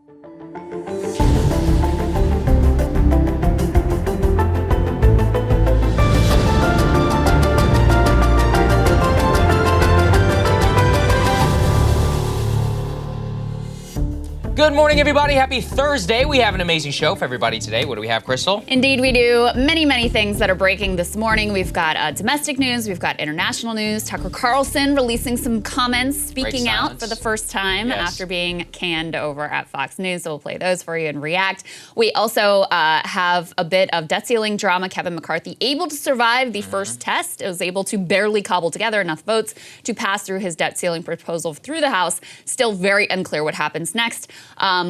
Good morning, everybody. Happy Thursday. We have an amazing show for everybody today. What do we have, Crystal? Indeed, we do. Many, many things that are breaking this morning. We've got domestic news. We've got international news. Tucker Carlson releasing some comments, speaking out for the first time after being canned over at Fox News. So we'll play those for you and react. We also have a bit of debt ceiling drama. Kevin McCarthy able to survive the first test. It was able to barely cobble together enough votes to pass through his debt ceiling proposal through the House. Still very unclear what happens next.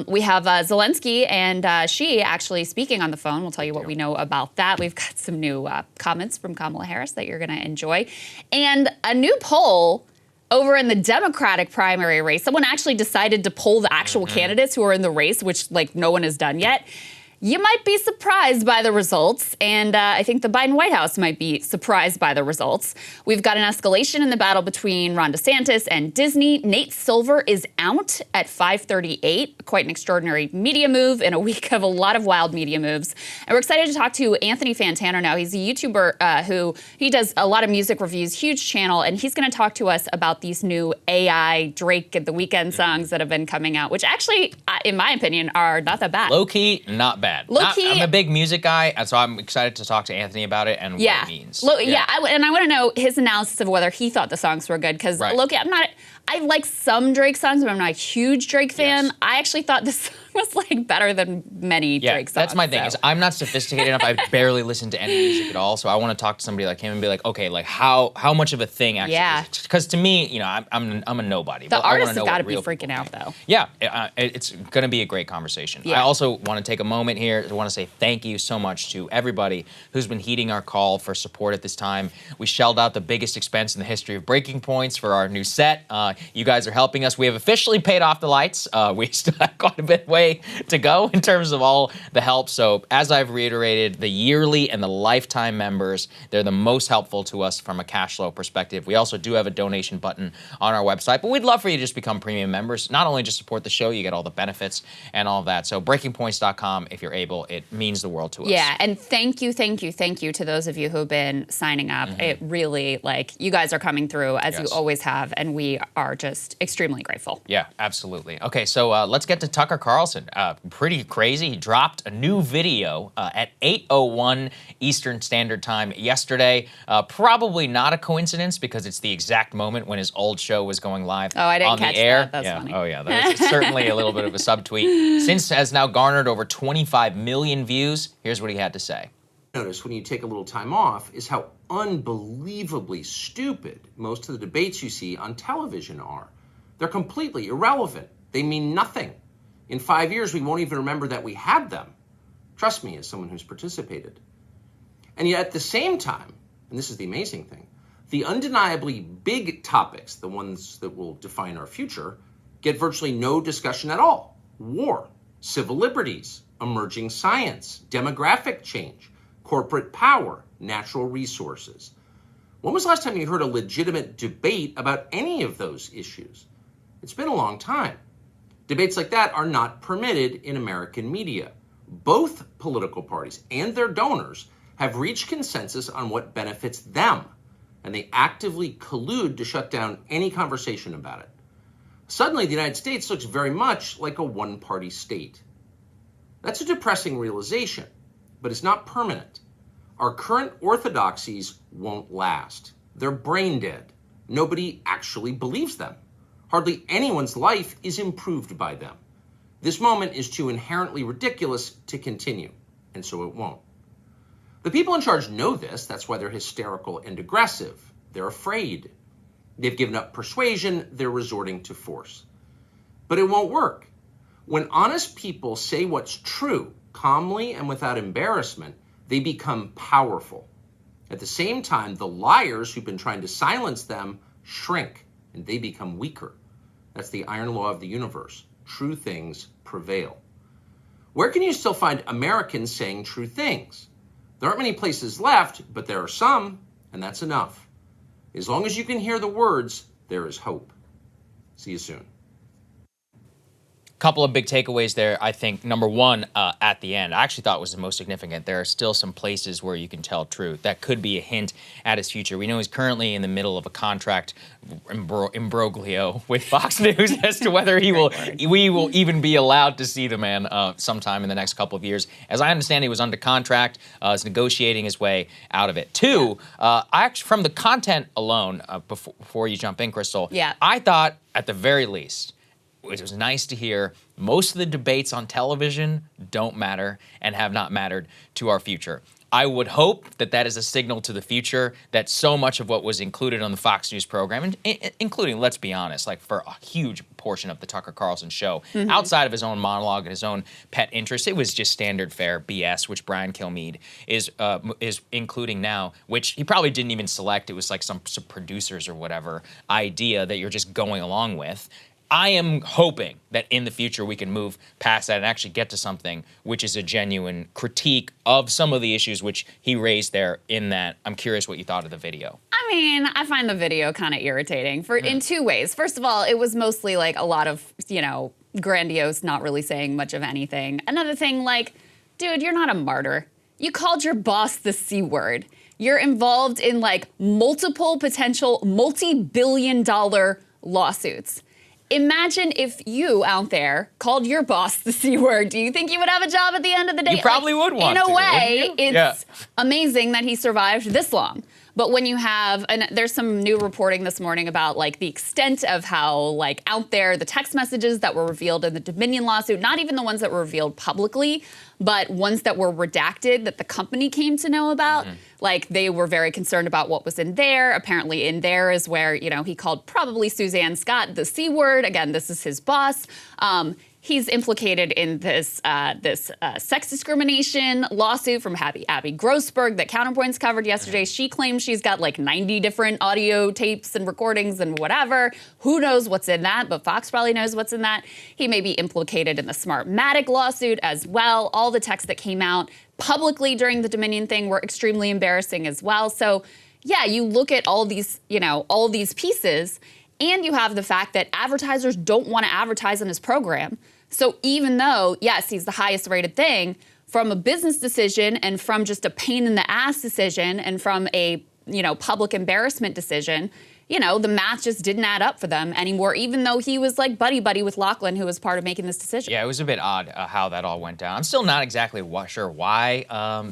We have Zelensky and Xi actually speaking on the phone. We'll tell you what we know about that. We've got some new comments from Kamala Harris that you're going to enjoy. And a new poll over in the Democratic primary race. Someone actually decided to poll the actual candidates who are in the race, which no one has done yet. You might be surprised by the results, and I think the Biden White House might be surprised by the results. We've got an escalation in the battle between Ron DeSantis and Disney. Nate Silver is out at 5:38. Quite an extraordinary media move in a week of a lot of wild media moves. And we're excited to talk to Anthony Fantano now. He's a YouTuber who he does a lot of music reviews, huge channel, and he's going to talk to us about these new AI Drake and The Weeknd songs that have been coming out, which actually, in my opinion, are not that bad. Low-key, not bad. I'm a big music guy, and so I'm excited to talk to Anthony about it and what it means. And I want to know his analysis of whether he thought the songs were good, because low-key, I like some Drake songs, but I'm not a huge Drake fan. I actually thought this was better than many Drake songs. That's my thing. Is I'm not sophisticated enough. I barely listen to any music at all, so I want to talk to somebody like him and be like, okay, how much of a thing actually is? Because to me, I'm a nobody. The artists have got to be freaking out, though. Yeah, it's going to be a great conversation. I also want to take a moment here. I want to say thank you so much to everybody who's been heeding our call for support at this time. We shelled out the biggest expense in the history of Breaking Points for our new set. You guys are helping us. We have officially paid off the lights. We still have quite a bit way to go in terms of all the help. So as I've reiterated, the yearly and the lifetime members, they're the most helpful to us from a cash flow perspective. We also do have a donation button on our website, but we'd love for you to just become premium members. Not only just support the show, you get all the benefits and all of that. So breakingpoints.com, if you're able, it means the world to us. Yeah, and thank you to those of you who've been signing up. It really, you guys are coming through as you always have, and we are just extremely grateful. Yeah, absolutely. Okay, so let's get to Tucker Carlson. Pretty crazy. He dropped a new video at 8:01 Eastern Standard Time yesterday. Probably not a coincidence because it's the exact moment when his old show was going live on the air. That. That's funny. Oh, yeah. That was certainly a little bit of a subtweet. Since has now garnered over 25 million views. Here's what he had to say. Notice when you take a little time off is how unbelievably stupid most of the debates you see on television are. They're completely irrelevant. They mean nothing. In 5 years, we won't even remember that we had them. Trust me, as someone who's participated. And yet at the same time, and this is the amazing thing, the undeniably big topics, the ones that will define our future, get virtually no discussion at all. War, civil liberties, emerging science, demographic change, corporate power, natural resources. When was the last time you heard a legitimate debate about any of those issues? It's been a long time. Debates like that are not permitted in American media. Both political parties and their donors have reached consensus on what benefits them, and they actively collude to shut down any conversation about it. Suddenly, the United States looks very much like a one-party state. That's a depressing realization, but it's not permanent. Our current orthodoxies won't last. They're brain dead. Nobody actually believes them. Hardly anyone's life is improved by them. This moment is too inherently ridiculous to continue, and so it won't. The people in charge know this. That's why they're hysterical and aggressive. They're afraid. They've given up persuasion. They're resorting to force. But it won't work. When honest people say what's true, calmly and without embarrassment, they become powerful. At the same time, the liars who've been trying to silence them shrink, and they become weaker. That's the iron law of the universe. True things prevail. Where can you still find Americans saying true things? There aren't many places left, but there are some, and that's enough. As long as you can hear the words, there is hope. See you soon. Couple of big takeaways there. I think number one, at the end, I actually thought was the most significant. There are still some places where you can tell truth. That could be a hint at his future. We know he's currently in the middle of a contract imbroglio with Fox News as to whether we will even be allowed to see the man sometime in the next couple of years. As I understand, he was under contract, is negotiating his way out of it. Two, from the content alone, before you jump in, Crystal, I thought at the very least, it was nice to hear most of the debates on television don't matter and have not mattered to our future. I would hope that that is a signal to the future that so much of what was included on the Fox News program, including, let's be honest, like for a huge portion of the Tucker Carlson show, outside of his own monologue and his own pet interests, it was just standard fare BS, which Brian Kilmeade is including now, which he probably didn't even select. It was like some producers or whatever idea that you're just going along with. I am hoping that in the future we can move past that and actually get to something which is a genuine critique of some of the issues which he raised there in that. I'm curious what you thought of the video. I mean, I find the video kind of irritating in two ways. First of all, it was mostly like a lot of, grandiose, not really saying much of anything. Another thing, like, dude, you're not a martyr. You called your boss the C word. You're involved in like multiple potential multi-billion-dollar lawsuits. Imagine if you out there called your boss the C word. Do you think you would have a job at the end of the day? You probably would want to. In a way, it's amazing that he survived this long. But when you have, and there's some new reporting this morning about like the extent of how like out there the text messages that were revealed in the Dominion lawsuit, not even the ones that were revealed publicly, but ones that were redacted that the company came to know about. Like they were very concerned about what was in there. Apparently in there is where, he called probably Suzanne Scott the C word. Again, this is his boss. He's implicated in this sex discrimination lawsuit from Abby Grossberg that Counterpoints covered yesterday. She claims she's got like 90 different audio tapes and recordings and whatever. Who knows what's in that, but Fox probably knows what's in that. He may be implicated in the Smartmatic lawsuit as well. All the texts that came out publicly during the Dominion thing were extremely embarrassing as well. So yeah, you look at all these, all these pieces, and you have the fact that advertisers don't want to advertise on his program. So even though, yes, he's the highest rated thing, from a business decision and from just a pain in the ass decision and from a, public embarrassment decision, the math just didn't add up for them anymore, even though he was like buddy-buddy with Lachlan, who was part of making this decision. Yeah, it was a bit odd how that all went down. I'm still not exactly sure why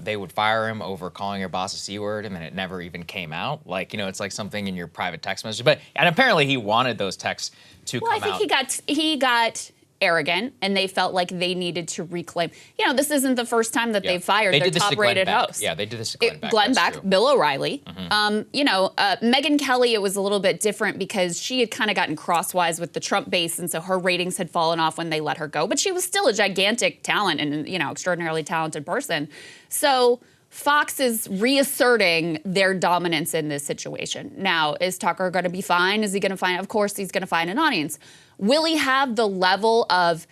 they would fire him over calling your boss a C word, and then it never even came out. Like, it's like something in your private text message. And apparently he wanted those texts to come out. Well, I think he got arrogant, and they felt like they needed to reclaim. This isn't the first time that they've fired their top-rated host. Yeah, they did this to Glenn Beck. Bill O'Reilly. Megyn Kelly, it was a little bit different because she had kind of gotten crosswise with the Trump base, and so her ratings had fallen off when they let her go. But she was still a gigantic talent and, extraordinarily talented person. So Fox is reasserting their dominance in this situation. Now, is Tucker going to be fine? Is he going to find? Of course, he's going to find an audience. Will he have the level of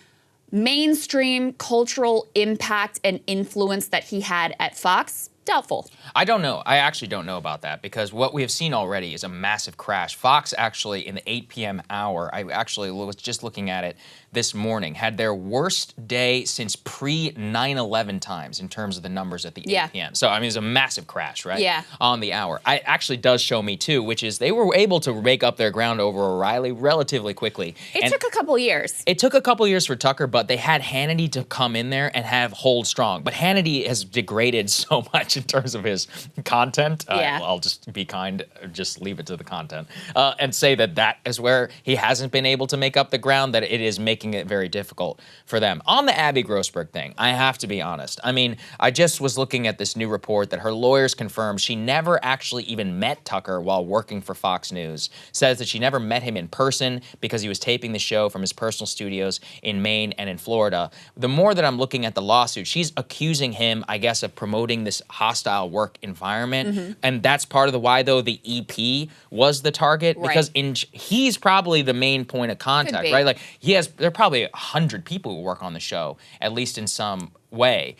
mainstream cultural impact and influence that he had at Fox? Doubtful. I don't know. I actually don't know about that because what we have seen already is a massive crash. Fox actually in the 8 p.m. hour, I actually was just looking at it this morning, had their worst day since pre-9/11 times in terms of the numbers at the 8 p.m. So, I mean, it's a massive crash, right? Yeah. On the hour. It actually does show me, too, which is they were able to make up their ground over O'Reilly relatively quickly. It took a couple years. It took a couple years for Tucker, but they had Hannity to come in there and hold strong. But Hannity has degraded so much in terms of his content. I'll just be kind, just leave it to the content, and say that is where he hasn't been able to make up the ground, that it is making it very difficult for them. On the Abby Grossberg thing, I have to be honest. I mean, I just was looking at this new report that her lawyers confirmed she never actually even met Tucker while working for Fox News. Says that she never met him in person because he was taping the show from his personal studios in Maine and in Florida. The more that I'm looking at the lawsuit, she's accusing him, I guess, of promoting this hostile work environment. And that's part of the why, though, the EP was the target. Right. Because he's probably the main point of contact, right? Like, there are probably 100 people who work on the show, at least in some way.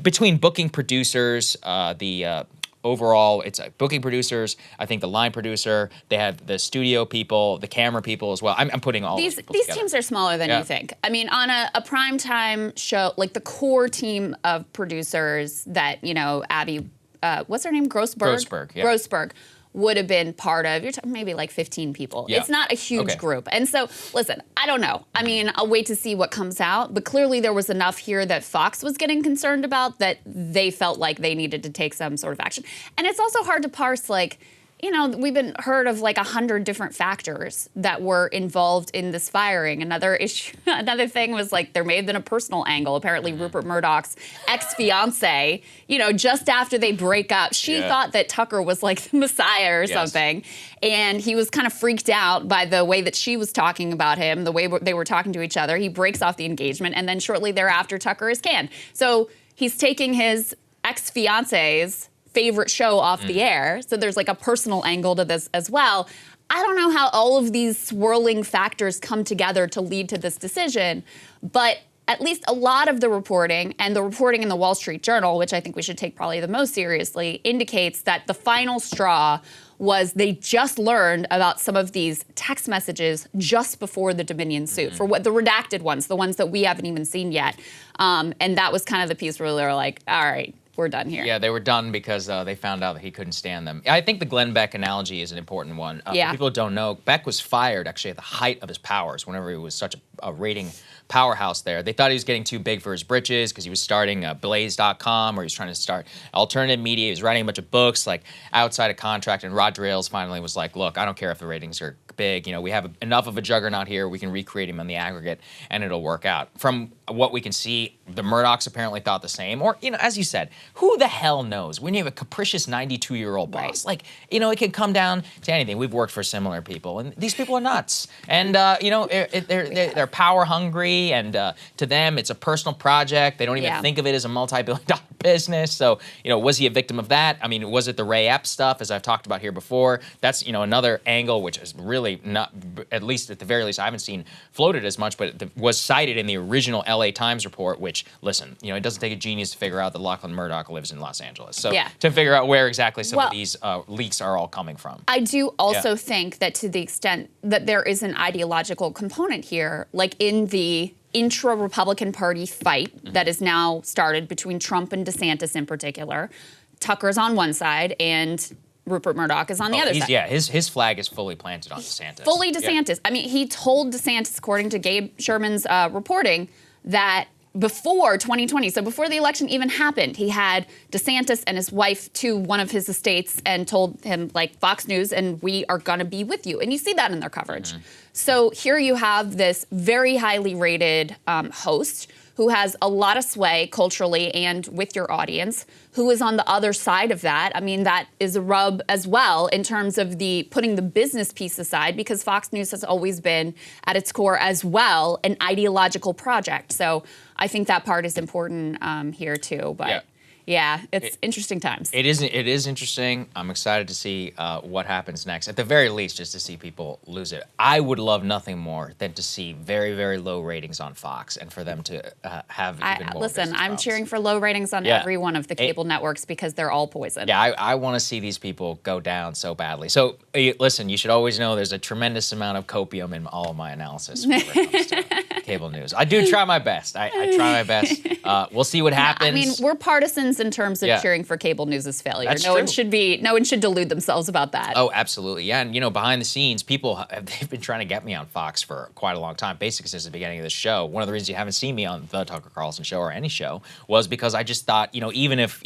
Between booking producers, the overall, it's booking producers. I think the line producer. They have the studio people, the camera people as well. I'm putting all these together. teams are smaller than you think. I mean, on a primetime show, like the core team of producers that Abby, what's her name, Grossberg would have been part of. You're talking maybe like 15 people. Yeah. It's not a huge group. And so, listen, I don't know. I mean, I'll wait to see what comes out. But clearly there was enough here that Fox was getting concerned about that they felt like they needed to take some sort of action. And it's also hard to parse, like, we've been heard of like 100 different factors that were involved in this firing. Another thing was like there may have been a personal angle. Apparently, Rupert Murdoch's ex-fiance, just after they break up, she thought that Tucker was like the Messiah or something. And he was kind of freaked out by the way that she was talking about him, the way they were talking to each other. He breaks off the engagement, and then shortly thereafter, Tucker is canned. So he's taking his ex-fiance's favorite show off the air. So there's like a personal angle to this as well. I don't know how all of these swirling factors come together to lead to this decision, but at least a lot of the reporting, and the reporting in the Wall Street Journal, which I think we should take probably the most seriously, indicates that the final straw was they just learned about some of these text messages just before the Dominion suit, for what the redacted ones, the ones that we haven't even seen yet. And that was kind of the piece where they were like, all right, we're done here. Yeah, they were done because they found out that he couldn't stand them. I think the Glenn Beck analogy is an important one. For people who don't know, Beck was fired actually at the height of his powers whenever he was such a rating powerhouse there. They thought he was getting too big for his britches because he was starting Blaze.com, or he was trying to start alternative media. He was writing a bunch of books like outside of contract, and Roger Ailes finally was like, look, I don't care if the ratings are big. We have enough of a juggernaut here. We can recreate him on the aggregate, and it'll work out. From what we can see, the Murdochs apparently thought the same. Or, as you said, who the hell knows? When you have a capricious 92-year-old boss, it can come down to anything. We've worked for similar people, and these people are nuts. And, they're power hungry, and to them, it's a personal project. They don't even think of it as a multi-billion-dollar business. So, was he a victim of that? I mean, was it the Ray Epps stuff, as I've talked about here before? That's, another angle, which is really not, at least at the very least, I haven't seen floated as much, but it was cited in the original LA Times report, which, listen, it doesn't take a genius to figure out that Lachlan Murdoch lives in Los Angeles. So to figure out where exactly some of these leaks are all coming from. I do also think that to the extent that there is an ideological component here, like in the intra-Republican Party fight that is now started between Trump and DeSantis in particular, Tucker's on one side and Rupert Murdoch is on the other side. Yeah, his flag is fully planted on DeSantis. Fully DeSantis. Yeah. I mean, he told DeSantis, according to Gabe Sherman's reporting, that before 2020, so before the election even happened, he had DeSantis and his wife to one of his estates and told him, like, Fox News, and we are going to be with you. And you see that in their coverage. So here you have this very highly rated host who has a lot of sway culturally and with your audience, who is on the other side of that. I mean, that is a rub as well in terms of the putting the business piece aside, because Fox News has always been, at its core as well, an ideological project. So I think that part is important here too. But yeah, it's interesting times. It is interesting. I'm excited to see what happens next. At the very least, just to see people lose it. I would love nothing more than to see very, very low ratings on Fox, and for them to have even more. Listen, I'm cheering for low ratings on every one of the cable networks because they're all poison. Yeah, I want to see these people go down so badly. So listen, you should always know there's a tremendous amount of copium in all of my analysis when it comes to cable news. I do try my best. I try my best. We'll see what happens. I mean, we're partisans in terms of cheering for cable news' failure. That's no true. one should delude themselves about that. Oh, absolutely. Yeah, and behind the scenes, they've been trying to get me on Fox for quite a long time, basically since the beginning of the show. One of the reasons you haven't seen me on the Tucker Carlson show or any show was because I just thought, even if,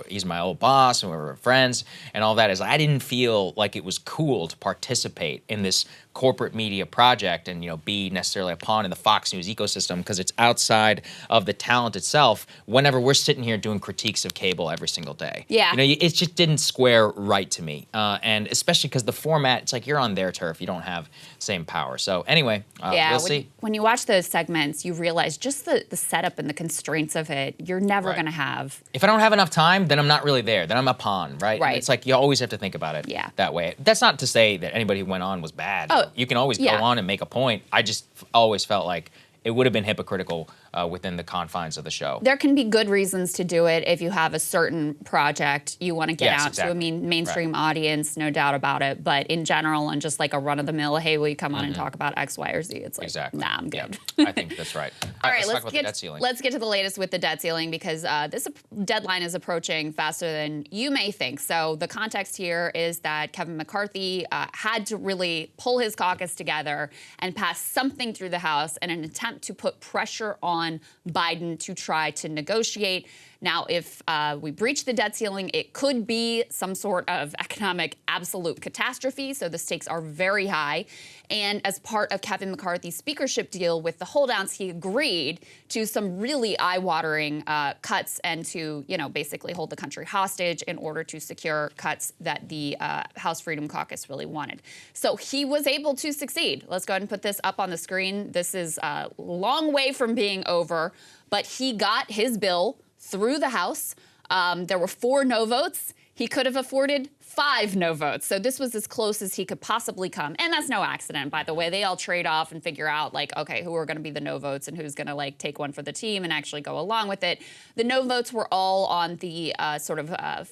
he's my old boss and we were friends and all that, is I didn't feel like it was cool to participate in this corporate media project and be necessarily a pawn in the Fox News ecosystem, because it's outside of the talent itself whenever we're sitting here doing critiques of cable every single day. Yeah. It just didn't square right to me. And especially because the format, it's like you're on their turf. You don't have same power. So anyway, we'll see. When you watch those segments, you realize just the setup and the constraints of it, you're never going to have. If I don't have enough time, then I'm not really there. Then I'm a pawn, right? Right. It's like you always have to think about it that way. That's not to say that anybody who went on was bad. Oh, you can always go on and make a point. I just always felt like it would have been hypocritical within the confines of the show. There can be good reasons to do it if you have a certain project you want to get out to a mainstream audience, no doubt about it. But in general, on just like a run-of-the-mill, hey, will you come on and talk about X, Y, or Z? It's like, nah, I'm good. I think that's right. All right, let's talk about the debt ceiling. Let's get to the latest with the debt ceiling because this deadline is approaching faster than you may think. So the context here is that Kevin McCarthy had to really pull his caucus together and pass something through the House in an attempt to put pressure on Biden to try to negotiate. Now, if we breach the debt ceiling, it could be some sort of economic absolute catastrophe. So the stakes are very high. And as part of Kevin McCarthy's speakership deal with the holdouts, he agreed to some really eye-watering cuts and to, basically hold the country hostage in order to secure cuts that the House Freedom Caucus really wanted. So he was able to succeed. Let's go ahead and put this up on the screen. This is a long way from being over, but he got his bill through the House. There were 4 no votes. He could have afforded 5 no votes. So this was as close as he could possibly come. And that's no accident, by the way. They all trade off and figure out, okay, who are going to be the no votes and who's going to, take one for the team and actually go along with it. The no votes were all on the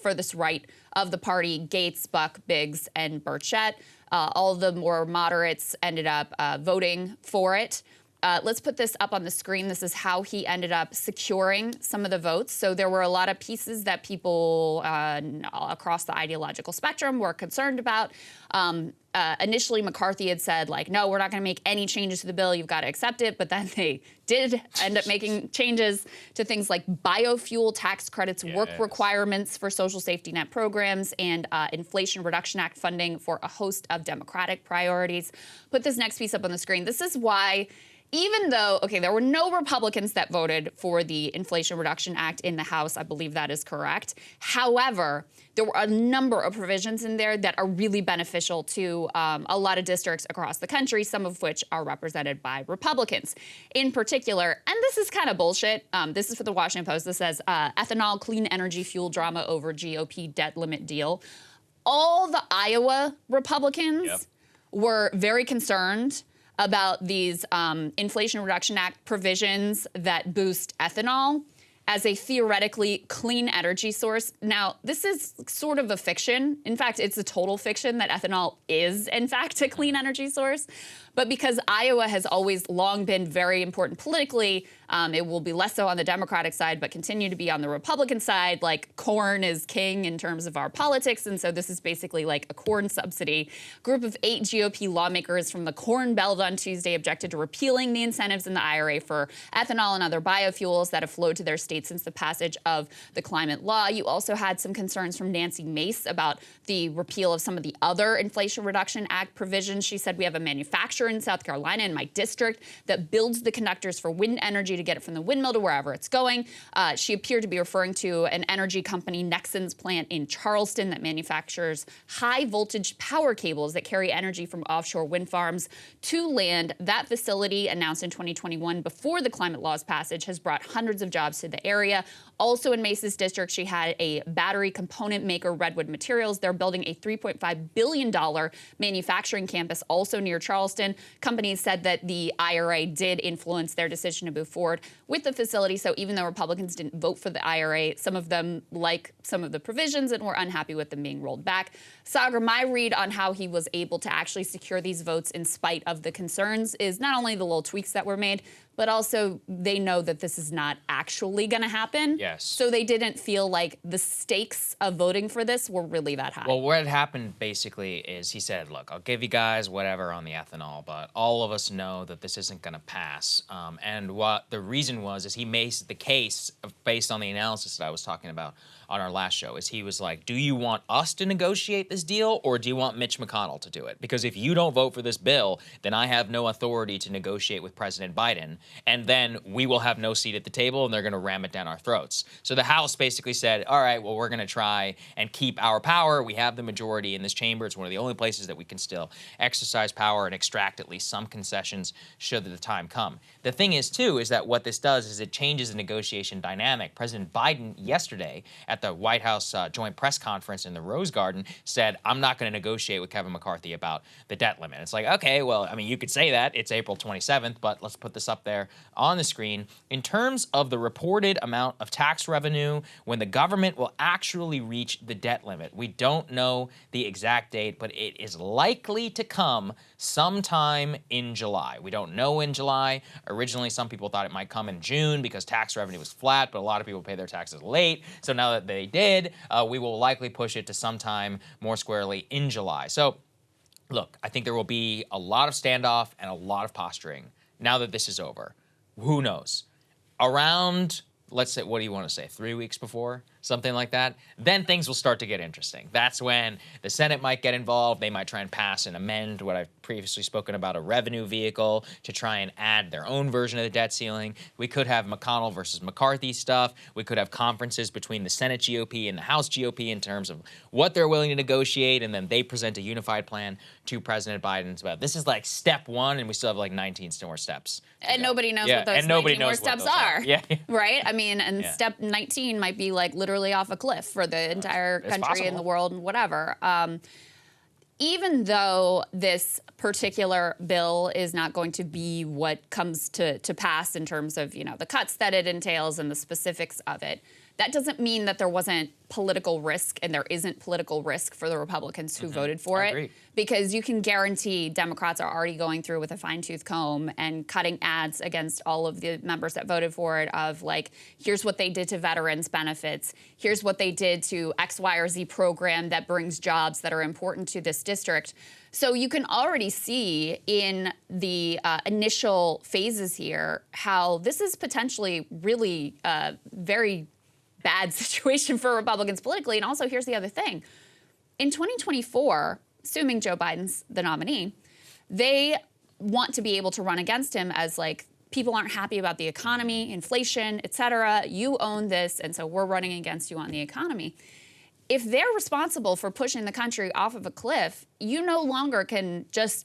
furthest right of the party, Gaetz, Buck, Biggs, and Burchett. All the more moderates ended up voting for it. Let's put this up on the screen. This is how he ended up securing some of the votes. So there were a lot of pieces that people across the ideological spectrum were concerned about. Initially, McCarthy had said, no, we're not going to make any changes to the bill. You've got to accept it. But then they did end up making changes to things like biofuel tax credits, work requirements for social safety net programs, and Inflation Reduction Act funding for a host of Democratic priorities. Put this next piece up on the screen. This is why, even though, there were no Republicans that voted for the Inflation Reduction Act in the House, I believe that is correct. However, there were a number of provisions in there that are really beneficial to a lot of districts across the country, some of which are represented by Republicans. In particular, and this is kind of bullshit, this is for the Washington Post, this says, ethanol, clean energy fuel drama over GOP debt limit deal. All the Iowa Republicans were very concerned about these Inflation Reduction Act provisions that boost ethanol as a theoretically clean energy source. Now, this is sort of a fiction. In fact, it's a total fiction that ethanol is, in fact, a clean energy source. But because Iowa has always long been very important politically, it will be less so on the Democratic side, but continue to be on the Republican side. Corn is king in terms of our politics, and so this is basically like a corn subsidy. A group of 8 GOP lawmakers from the Corn Belt on Tuesday objected to repealing the incentives in the IRA for ethanol and other biofuels that have flowed to their state since the passage of the climate law. You also had some concerns from Nancy Mace about the repeal of some of the other Inflation Reduction Act provisions. She said, we have a manufacturer in South Carolina in my district that builds the conductors for wind energy to get it from the windmill to wherever it's going. She appeared to be referring to an energy company, Nexen's plant in Charleston, that manufactures high voltage power cables that carry energy from offshore wind farms to land. That facility, announced in 2021 before the climate law's passage, has brought hundreds of jobs to the area. Also in Mace's district, she had a battery component maker, Redwood Materials. They're building a $3.5 billion manufacturing campus also near Charleston. Companies said that the IRA did influence their decision to move forward with the facility. So even though Republicans didn't vote for the IRA, some of them like some of the provisions and were unhappy with them being rolled back. Sagar, my read on how he was able to actually secure these votes in spite of the concerns is not only the little tweaks that were made, but also they know that this is not actually going to happen. Yes. So they didn't feel like the stakes of voting for this were really that high. Well, what happened basically is he said, look, I'll give you guys whatever on the ethanol, but all of us know that this isn't going to pass. And what the reason was is he made the case based on the analysis that I was talking about on our last show, is he was like, do you want us to negotiate this deal or do you want Mitch McConnell to do it? Because if you don't vote for this bill, then I have no authority to negotiate with President Biden, and then we will have no seat at the table and they're going to ram it down our throats. So the House basically said, all right, well, we're going to try and keep our power. We have the majority in this chamber. It's one of the only places that we can still exercise power and extract at least some concessions should the time come. The thing is, too, is that what this does is it changes the negotiation dynamic. President Biden yesterday at the White House joint press conference in the Rose Garden said, I'm not going to negotiate with Kevin McCarthy about the debt limit. It's like, okay, well, I mean, you could say that. It's April 27th, but let's put this up there. there on the screen. In terms of the reported amount of tax revenue when the government will actually reach the debt limit, we don't know the exact date, but it is likely to come sometime in July. We don't know in July. Originally, some people thought it might come in June because tax revenue was flat, but a lot of people pay their taxes late. So now that they did, we will likely push it to sometime more squarely in July. So look, I think there will be a lot of standoff and a lot of posturing now that this is over. Who knows? Around, let's say, what do you want to say, 3 weeks before? Something like that, then things will start to get interesting. That's when the Senate might get involved. They might try and pass and amend what I've previously spoken about, a revenue vehicle, to try and add their own version of the debt ceiling. We could have McConnell versus McCarthy stuff. We could have conferences between the Senate GOP and the House GOP in terms of what they're willing to negotiate, and then they present a unified plan to President Biden. It's about, this is like step one, and we still have like 19 more steps. And nobody knows what those 19 more steps are. Yeah. Right? I mean, and step 19 might be like literally off a cliff for the entire country and the world and whatever. Even though this particular bill is not going to be what comes to pass in terms of, the cuts that it entails and the specifics of it, that doesn't mean that there wasn't political risk, and there isn't political risk for the Republicans who voted for it. Because you can guarantee Democrats are already going through with a fine-tooth comb and cutting ads against all of the members that voted for it of like, here's what they did to veterans benefits, here's what they did to X, Y, or Z program that brings jobs that are important to this district. So you can already see in the initial phases here how this is potentially really very bad situation for Republicans politically. And also, here's the other thing. In 2024, assuming Joe Biden's the nominee, they want to be able to run against him as like, people aren't happy about the economy, inflation, et cetera. You own this, and so we're running against you on the economy. If they're responsible for pushing the country off of a cliff, you no longer can just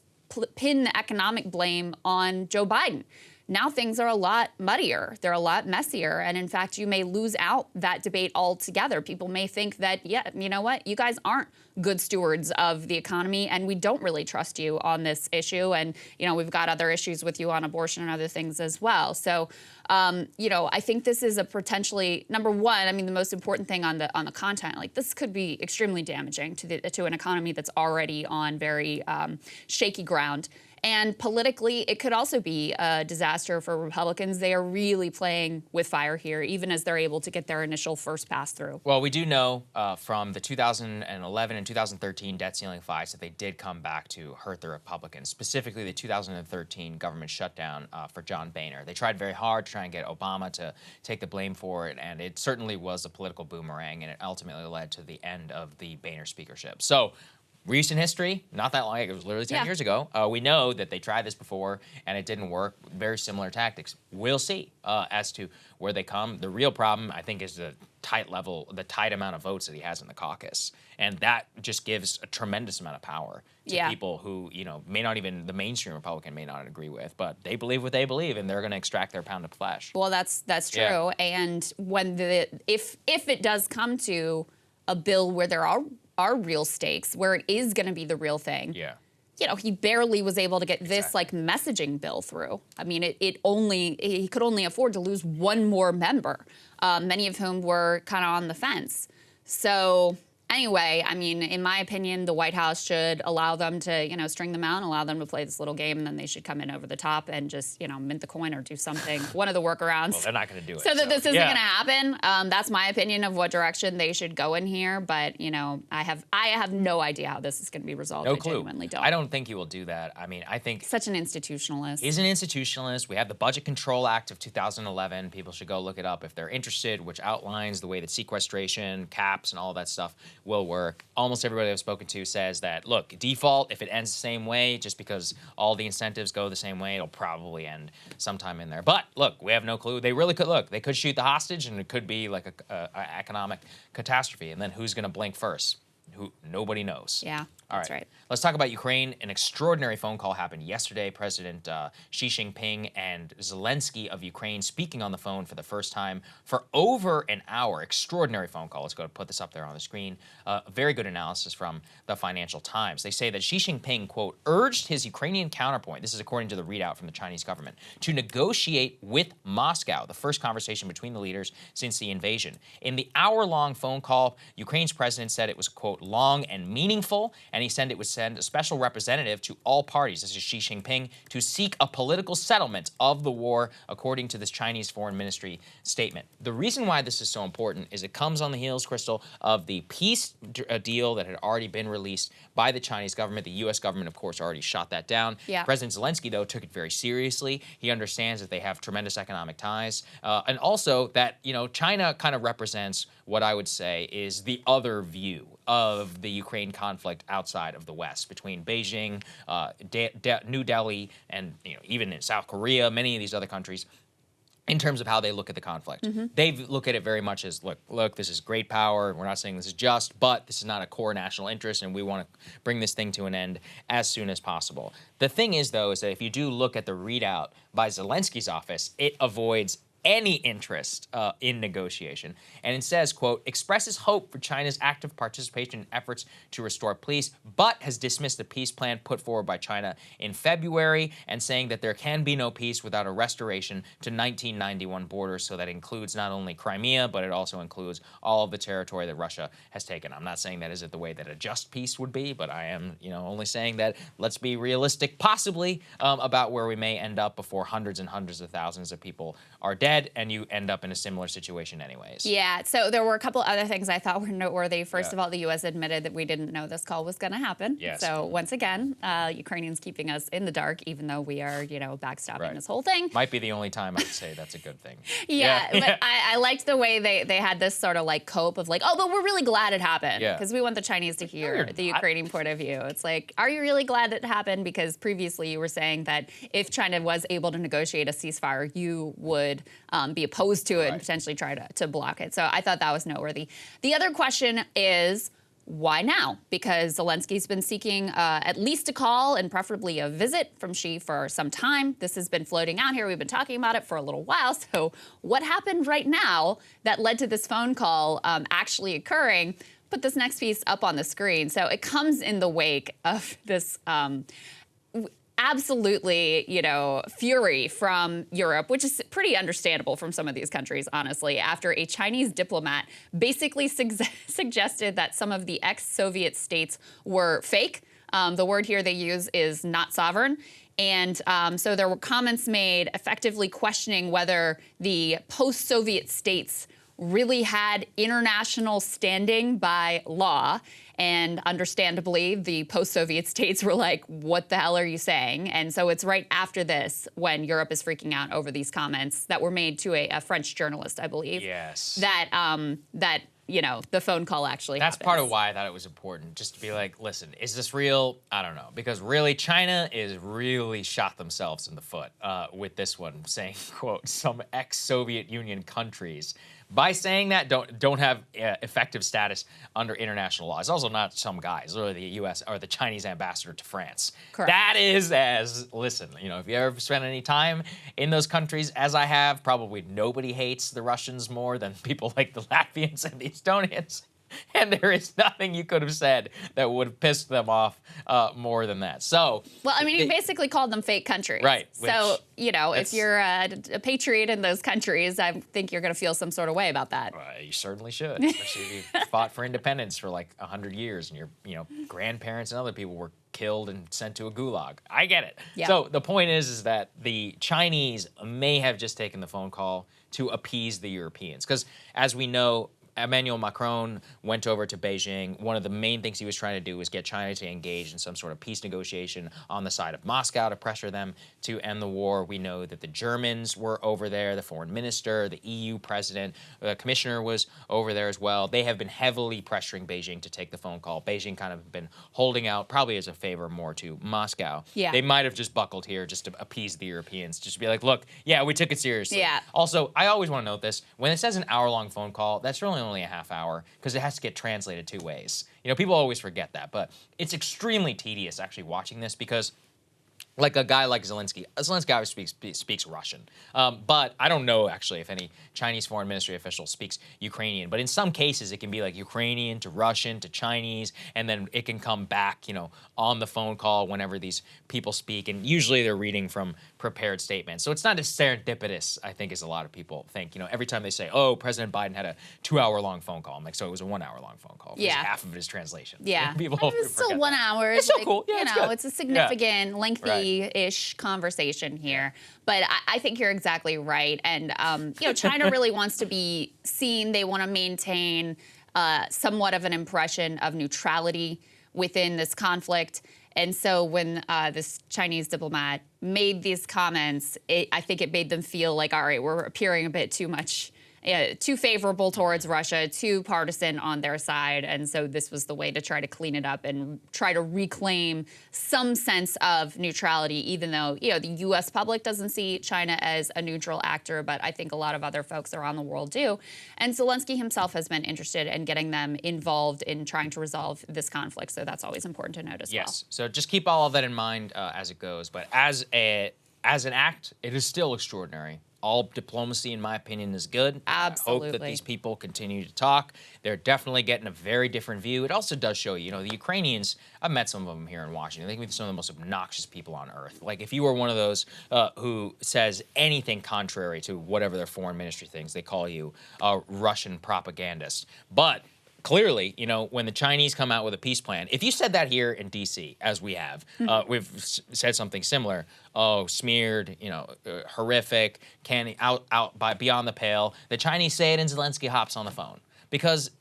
pin the economic blame on Joe Biden. Now things are a lot muddier. They're a lot messier. And in fact, you may lose out that debate altogether. People may think that, yeah, you know what? You guys aren't good stewards of the economy, and we don't really trust you on this issue. And, we've got other issues with you on abortion and other things as well. So, I think this is a potentially, number one, I mean, the most important thing on the content, like this could be extremely damaging to an economy that's already on very shaky ground. And politically, it could also be a disaster for Republicans. They are really playing with fire here, even as they're able to get their initial first pass through. Well, we do know from the 2011 and 2013 debt ceiling fights that they did come back to hurt the Republicans, specifically the 2013 government shutdown for John Boehner. They tried very hard to try and get Obama to take the blame for it, and it certainly was a political boomerang, and it ultimately led to the end of the Boehner speakership. So, recent history, not that long ago, it was literally 10 years ago. We know that they tried this before and it didn't work. Very similar tactics. We'll see as to where they come. The real problem, I think, is the tight amount of votes that he has in the caucus. And that just gives a tremendous amount of power to people who, may not even, the mainstream Republican may not agree with, but they believe what they believe and they're going to extract their pound of flesh. Well, that's true. Yeah. And when if it does come to a bill where there are real stakes, where it is going to be the real thing. Yeah. He barely was able to get this like messaging bill through. I mean, he could only afford to lose one more member, many of whom were kind of on the fence. So anyway, I mean, in my opinion, the White House should allow them to, string them out and allow them to play this little game, and then they should come in over the top and just, mint the coin or do something, one of the workarounds. Well, they're not going to do it. So that this isn't going to happen. That's my opinion of what direction they should go in here. But, I have no idea how this is going to be resolved. No I clue. genuinely don't. I don't think he will do that. I mean, I think... Such an institutionalist. He's an institutionalist. We have the Budget Control Act of 2011. People should go look it up if they're interested, which outlines the way that sequestration, caps, and all that stuff will work. Almost everybody I've spoken to says that, look, default, if it ends the same way, just because all the incentives go the same way, it'll probably end sometime in there. But, look, we have no clue. They really could, they could shoot the hostage, and it could be like a economic catastrophe. And then who's going to blink first? Nobody knows. Yeah. That's right. Let's talk about Ukraine. An extraordinary phone call happened yesterday. President Xi Jinping and Zelensky of Ukraine speaking on the phone for the first time for over an hour. Extraordinary phone call. Let's go put this up there on the screen. Very good analysis from the Financial Times. They say that Xi Jinping, quote, urged his Ukrainian counterpart, this is according to the readout from the Chinese government, to negotiate with Moscow, the first conversation between the leaders since the invasion. In the hour-long phone call, Ukraine's president said it was, quote, long and meaningful, and he said it would send a special representative to all parties, this is Xi Jinping, to seek a political settlement of the war, according to this Chinese Foreign Ministry statement. The reason why this is so important is it comes on the heels, Crystal, of the peace deal that had already been released by the Chinese government. The U.S. government, of course, already shot that down. Yeah. President Zelensky, though, took it very seriously. He understands that they have tremendous economic ties, and also that, you know, China kind of represents what I would say is the other view of the Ukraine conflict outside of the West, between Beijing, New Delhi, and, you know, even in South Korea, many of these other countries, in terms of how they look at the conflict. They look at it very much as, look, this is great power. We're not saying this is just, but this is not a core national interest, and we want to bring this thing to an end as soon as possible. The thing is, though, is that if you do look at the readout by Zelensky's office, it avoids any interest in negotiation. And it says, quote, expresses hope for China's active participation in efforts to restore peace, but has dismissed the peace plan put forward by China in February, and saying that there can be no peace without a restoration to 1991 borders. So that includes not only Crimea, but it also includes all of the territory that Russia has taken. I'm not saying that is it the way that a just peace would be, but I am, you know, only saying that let's be realistic, possibly, about where we may end up before hundreds and hundreds of thousands of people are dead, and you end up in a similar situation anyways. Yeah, so there were a couple other things I thought were noteworthy. First of all, the U.S. admitted that we didn't know this call was going to happen. Yes. So once again, Ukrainians keeping us in the dark, even though we are, you know, backstopping this whole thing. Might be the only time I'd say that's a good thing. But I liked the way they had this sort of like cope of like, oh, but we're really glad it happened. Because we want the Chinese to hear the Ukrainian point of view. It's like, are you really glad it happened? Because previously you were saying that if China was able to negotiate a ceasefire, you would be opposed to it and potentially try to block it. So I thought that was noteworthy. The other question is, why now? Because Zelensky's been seeking at least a call and preferably a visit from Xi for some time. This has been floating out here. We've been talking about it for a little while. So what happened right now that led to this phone call actually occurring? Put this next piece up on the screen. So it comes in the wake of this absolutely, you know, fury from Europe, which is pretty understandable from some of these countries, honestly, after a Chinese diplomat basically suggested that some of the ex-Soviet states were fake. The word here they use is not sovereign. And so there were comments made effectively questioning whether the post-Soviet states really had international standing by law. And understandably, the post-Soviet states were like, what the hell are you saying? And so it's right after this when Europe is freaking out over these comments that were made to a French journalist, I believe. Yes. That you know, the phone call actually That's happens. part of why I thought it was important, just to be like, listen, is this real? I don't know. Because really, China is really shot themselves in the foot with this one, saying, quote, some ex-Soviet Union countries, by saying that, don't have effective status under international law. It's also not some guys, or the U.S. or the Chinese ambassador to France. Correct. That is listen, you know, if you ever spend any time in those countries, as I have, probably nobody hates the Russians more than people like the Latvians and the Estonians. And there is nothing you could have said that would have pissed them off more than that. So, well, I mean, you basically called them fake countries. Right. So, you know, if you're a patriot in those countries, I think you're going to feel some sort of way about that. You certainly should, especially if you fought for independence for like 100 years and your, you know, grandparents and other people were killed and sent to a gulag. I get it. Yeah. So the point is that the Chinese may have just taken the phone call to appease the Europeans, because as we know, Emmanuel Macron went over to Beijing. One of the main things he was trying to do was get China to engage in some sort of peace negotiation on the side of Moscow to pressure them to end the war. We know that the Germans were over there, the foreign minister, the EU president, the commissioner was over there as well. They have been heavily pressuring Beijing to take the phone call. Beijing kind of been holding out, probably as a favor more to Moscow. Yeah. They might have just buckled here just to appease the Europeans, just to be like, look, yeah, we took it seriously. Yeah. Also, I always want to note this. When it says an hour-long phone call, that's really only only a half hour because it has to get translated 2 ways. You know, people always forget that, but it's extremely tedious actually watching this because like a guy like Zelensky obviously speaks Russian, but I don't know actually if any Chinese foreign ministry official speaks Ukrainian. But in some cases, it can be like Ukrainian to Russian to Chinese, and then it can come back, you know, on the phone call whenever these people speak. And usually they're reading from prepared statements, so it's not as serendipitous, I think, as a lot of people think. You know, every time they say, "Oh, President Biden had a 2-hour-long phone call," I'm like, so it was a 1-hour-long phone call. Yeah, half of it is translation. Yeah, people but it was still 1 hour. It's still cool. Yeah, you know, it's a significant, lengthy-ish conversation here. But I think you're exactly right. And, you know, China really wants to be seen. They want to maintain somewhat of an impression of neutrality within this conflict. And so when this Chinese diplomat made these comments, I think it made them feel like, all right, we're appearing a bit too favorable towards Russia, too partisan on their side. And so this was the way to try to clean it up and try to reclaim some sense of neutrality, even though, you know, the U.S. public doesn't see China as a neutral actor, but I think a lot of other folks around the world do. And Zelensky himself has been interested in getting them involved in trying to resolve this conflict. So that's always important to note as well. Yes. So just keep all of that in mind as it goes. But as an act, it is still extraordinary. All diplomacy, in my opinion, is good. Absolutely. I hope that these people continue to talk. They're definitely getting a very different view. It also does show you know, the Ukrainians, I've met some of them here in Washington. They can be some of the most obnoxious people on earth. Like, if you were one of those who says anything contrary to whatever their foreign ministry thinks, they call you a Russian propagandist. But clearly, you know, when the Chinese come out with a peace plan, if you said that here in D.C., as we have, we've said something similar. Oh, smeared, you know, horrific, beyond the pale. The Chinese say it, and Zelensky hops on the phone because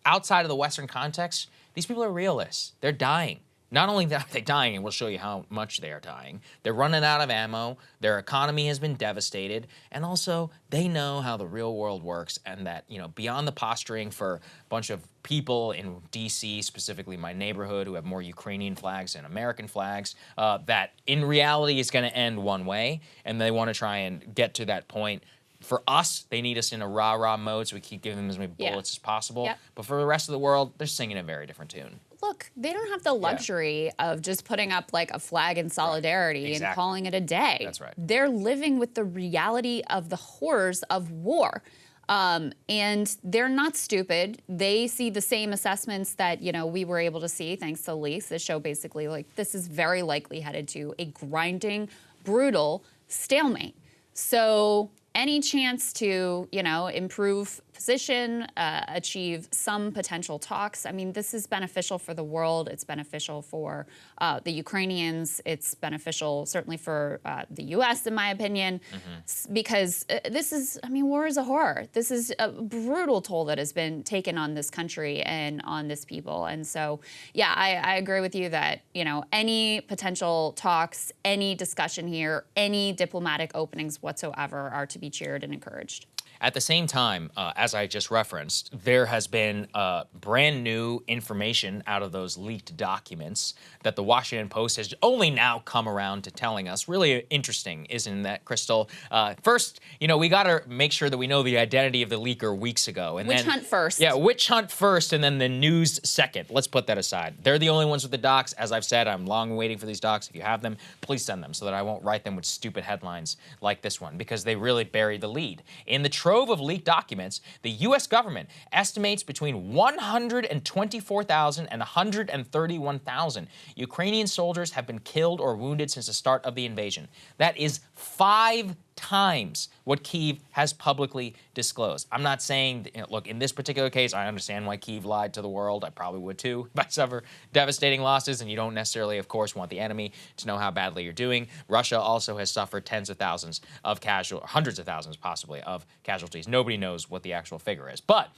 outside of the Western context, these people are realists. They're dying. Not only are they dying, and we'll show you how much they are dying, they're running out of ammo, their economy has been devastated, and also they know how the real world works and that, you know, beyond the posturing for a bunch of people in D.C., specifically my neighborhood, who have more Ukrainian flags than American flags, that in reality is going to end one way, and they want to try and get to that point. For us, they need us in a rah-rah mode, so we keep giving them as many bullets as possible. Yep. But for the rest of the world, they're singing a very different tune. Look, they don't have the luxury of just putting up like a flag in solidarity and calling it a day. That's right. They're living with the reality of the horrors of war. And they're not stupid. They see the same assessments that, you know, we were able to see thanks to leaks that show basically like this is very likely headed to a grinding, brutal stalemate. So any chance to, you know, improve position, achieve some potential talks. I mean, this is beneficial for the world. It's beneficial for the Ukrainians. It's beneficial certainly for the U.S., in my opinion, because this is, I mean, war is a horror. This is a brutal toll that has been taken on this country and on this people. And so, yeah, I agree with you that, you know, any potential talks, any discussion here, any diplomatic openings whatsoever are to be cheered and encouraged. At the same time, as I just referenced, there has been brand new information out of those leaked documents that the Washington Post has only now come around to telling us. Really interesting, isn't that, Crystal? First, you know, we got to make sure that we know the identity of the leaker weeks ago. And witch hunt first. Yeah, witch hunt first, and then the news second. Let's put that aside. They're the only ones with the docs. As I've said, I'm long waiting for these docs. If you have them, please send them so that I won't write them with stupid headlines like this one, because they really bury the lead. In the trove of leaked documents, the U.S. government estimates between 124,000 and 131,000 Ukrainian soldiers have been killed or wounded since the start of the invasion. That is 5 times what Kyiv has publicly disclosed. I'm not saying, you know, look, in this particular case, I understand why Kyiv lied to the world. I probably would too if I suffer devastating losses, and you don't necessarily, of course, want the enemy to know how badly you're doing. Russia also has suffered tens of thousands of hundreds of thousands possibly of casualties. Nobody knows what the actual figure is. But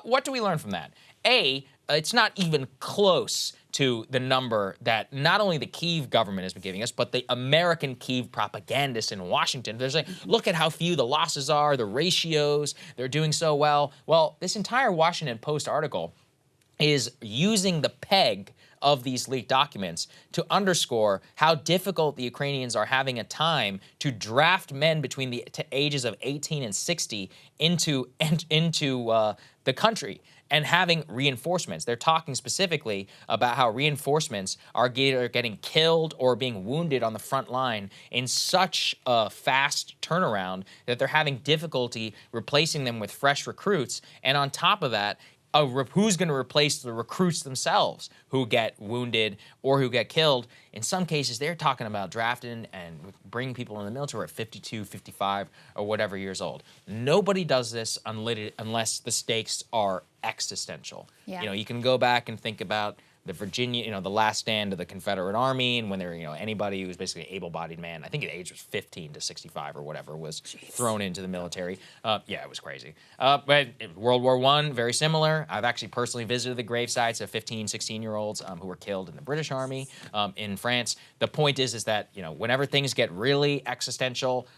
what do we learn from that? It's not even close to the number that not only the Kyiv government has been giving us, but the American Kyiv propagandists in Washington. They're saying, look at how few the losses are, the ratios, they're doing so well. Well, this entire Washington Post article is using the peg of these leaked documents to underscore how difficult the Ukrainians are having a time to draft men between the ages of 18 and 60 into the country and having reinforcements. They're talking specifically about how reinforcements are getting killed or being wounded on the front line in such a fast turnaround that they're having difficulty replacing them with fresh recruits. And on top of that, who's going to replace the recruits themselves who get wounded or who get killed? In some cases, they're talking about drafting and bringing people in the military at 52, 55, or whatever years old. Nobody does this unless the stakes are existential. Yeah. You know, you can go back and think about the Virginia, you know, the last stand of the Confederate Army, and when there, you know, anybody who was basically an able-bodied man, I think the age was 15 to 65 or whatever, was thrown into the military. Yeah, it was crazy. But World War I, very similar. I've actually personally visited the grave sites of 15, 16-year-olds who were killed in the British Army in France. The point is that, you know, whenever things get really existential,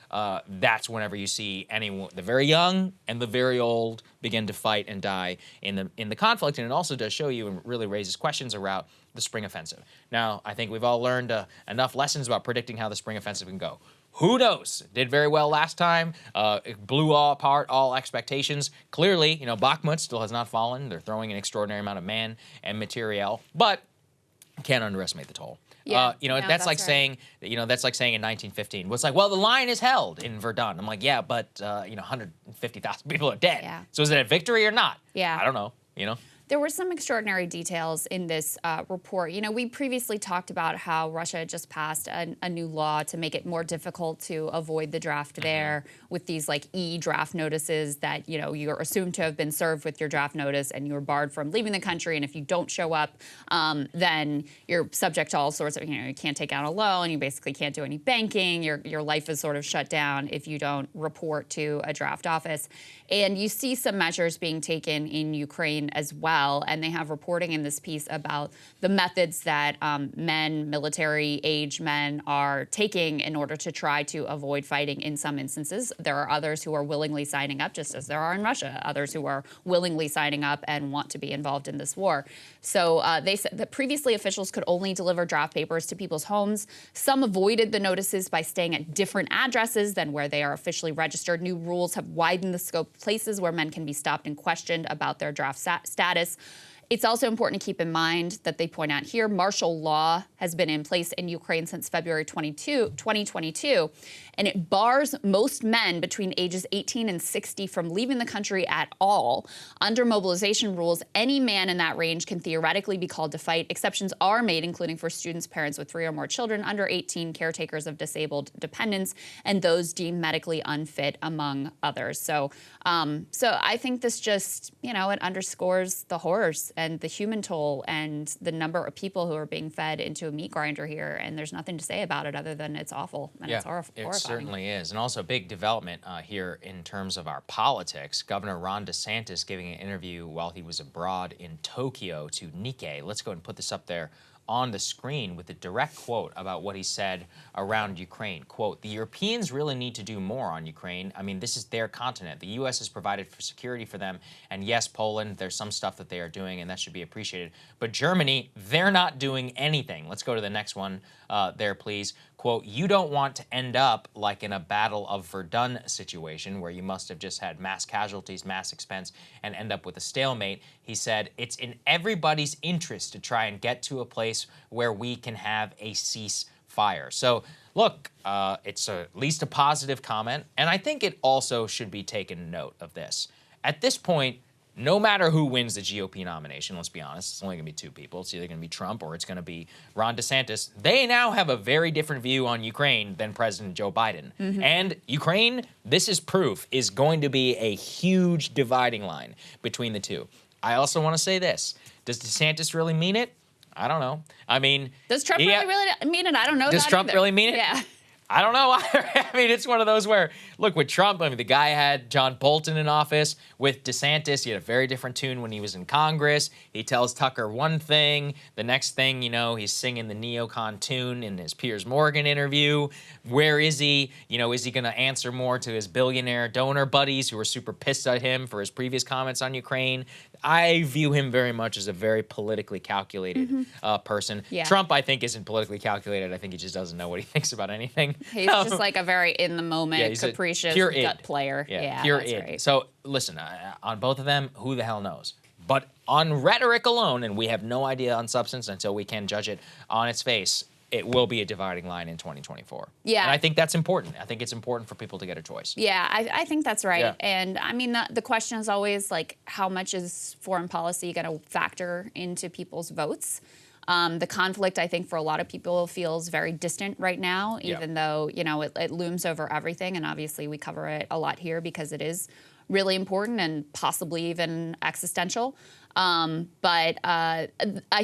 that's whenever you see anyone, the very young and the very old, begin to fight and die in the conflict. And it also does show you and really raises questions around the spring offensive. Now, I think we've all learned enough lessons about predicting how the spring offensive can go. Who knows? Did very well last time. It blew apart all expectations. Clearly, you know, Bakhmut still has not fallen. They're throwing an extraordinary amount of man and materiel, but can't underestimate the toll. Yeah, you know, no, that's like right. saying, you know, that's like saying in 1915, well, it's like, well, the line is held in Verdun. I'm like, yeah, but, you know, 150,000 people are dead. Yeah. So is it a victory or not? Yeah. I don't know, you know? There were some extraordinary details in this report. You know, we previously talked about how Russia had just passed a new law to make it more difficult to avoid the draft there with these like e-draft notices that, you know, you're assumed to have been served with your draft notice and you're barred from leaving the country. And if you don't show up, then you're subject to all sorts of, you know, you can't take out a loan, you basically can't do any banking, your life is sort of shut down if you don't report to a draft office. And you see some measures being taken in Ukraine as well. And they have reporting in this piece about the methods that military-age men are taking in order to try to avoid fighting in some instances. There are others who are willingly signing up, just as there are in Russia, others who are willingly signing up and want to be involved in this war. So they said that previously officials could only deliver draft papers to people's homes. Some avoided the notices by staying at different addresses than where they are officially registered. New rules have widened the scope of places where men can be stopped and questioned about their draft status. It's also important to keep in mind that they point out here, martial law has been in place in Ukraine since February 2022, and it bars most men between ages 18 and 60 from leaving the country at all. Under mobilization rules, any man in that range can theoretically be called to fight. Exceptions are made, including for students, parents with 3 or more children under 18, caretakers of disabled dependents, and those deemed medically unfit, among others. So I think this just, you know, it underscores the horrors and the human toll and the number of people who are being fed into a meat grinder here, and there's nothing to say about it other than it's awful and it's horrifying. It certainly is. And also a big development here in terms of our politics. Governor Ron DeSantis giving an interview while he was abroad in Tokyo to Nikkei. Let's go ahead and put this up there on the screen with a direct quote about what he said around Ukraine. Quote, "The Europeans really need to do more on Ukraine. I mean, this is their continent. The U.S. has provided for security for them. And yes, Poland, there's some stuff that they are doing, and that should be appreciated. But Germany, they're not doing anything." Let's go to the next one there, please. Quote, "You don't want to end up like in a Battle of Verdun situation where you must have just had mass casualties, mass expense, and end up with a stalemate." He said, "It's in everybody's interest to try and get to a place where we can have a ceasefire." So look, it's at least a positive comment, and I think it also should be taken note of this. At this point, no matter who wins the GOP nomination, let's be honest, it's only going to be 2 people. It's either going to be Trump or it's going to be Ron DeSantis. They now have a very different view on Ukraine than President Joe Biden. And Ukraine, this is proof, is going to be a huge dividing line between the two. I also want to say this. Does DeSantis really mean it? I don't know. I mean... Does Trump really mean it? I don't know. Does Trump really mean it? Yeah. I don't know either. I mean, it's one of those where, look, with Trump, I mean, the guy had John Bolton in office. With DeSantis, he had a very different tune when he was in Congress. He tells Tucker one thing. The next thing, you know, he's singing the neocon tune in his Piers Morgan interview. Where is he? You know, is he going to answer more to his billionaire donor buddies who are super pissed at him for his previous comments on Ukraine? I view him very much as a very politically calculated person. Yeah. Trump, I think, isn't politically calculated. I think he just doesn't know what he thinks about anything. He's just like a very in the moment, capricious gut player. Yeah, pure id. Right. So listen, on both of them, who the hell knows? But on rhetoric alone, and we have no idea on substance until we can judge it on its face, it will be a dividing line in 2024. Yeah. And I think that's important. I think it's important for people to get a choice. Yeah, I think that's right. Yeah. And I mean, the question is always like, how much is foreign policy going to factor into people's votes? The conflict, I think, for a lot of people feels very distant right now, even though, you know, it looms over everything. And obviously we cover it a lot here because it is really important and possibly even existential. But I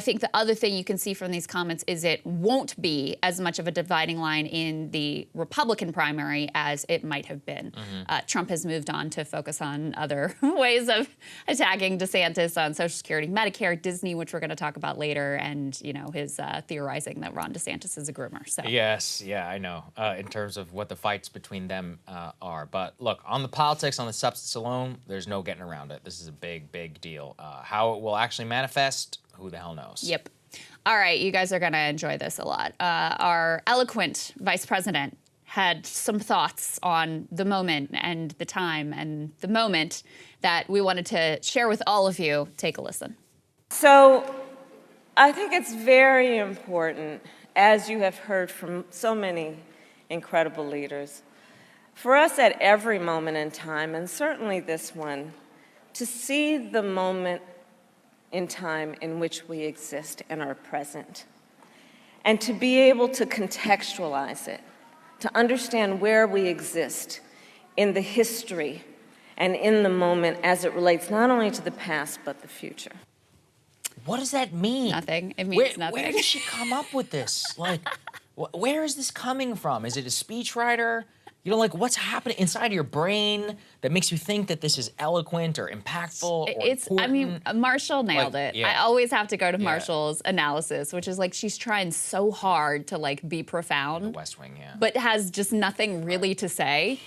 think the other thing you can see from these comments is it won't be as much of a dividing line in the Republican primary as it might have been. Trump has moved on to focus on other ways of attacking DeSantis on Social Security, Medicare, Disney, which we're going to talk about later, and you know his theorizing that Ron DeSantis is a groomer. So yes, yeah, I know. In terms of what the fights between them are, but look, on the politics, on the substance alone, there's no getting around it. This is a big, big deal. How it will actually manifest, who the hell knows? Yep. All right, you guys are going to enjoy this a lot. Our eloquent vice president had some thoughts on the moment and the time and the moment that we wanted to share with all of you. Take a listen. So I think it's very important, as you have heard from so many incredible leaders, for us at every moment in time, and certainly this one, to see the moment in time in which we exist and are present, and to be able to contextualize it, to understand where we exist in the history and in the moment as it relates not only to the past but the future. What does that mean? Nothing. It means nothing. Where did she come up with this? Like, where is this coming from? Is it a speechwriter? You know, like what's happening inside your brain that makes you think that this is eloquent or impactful or important? I mean, Marshall nailed it. Yeah. I always have to go to Marshall's analysis, which is like she's trying so hard to like be profound. The West Wing, yeah. But has just nothing really to say.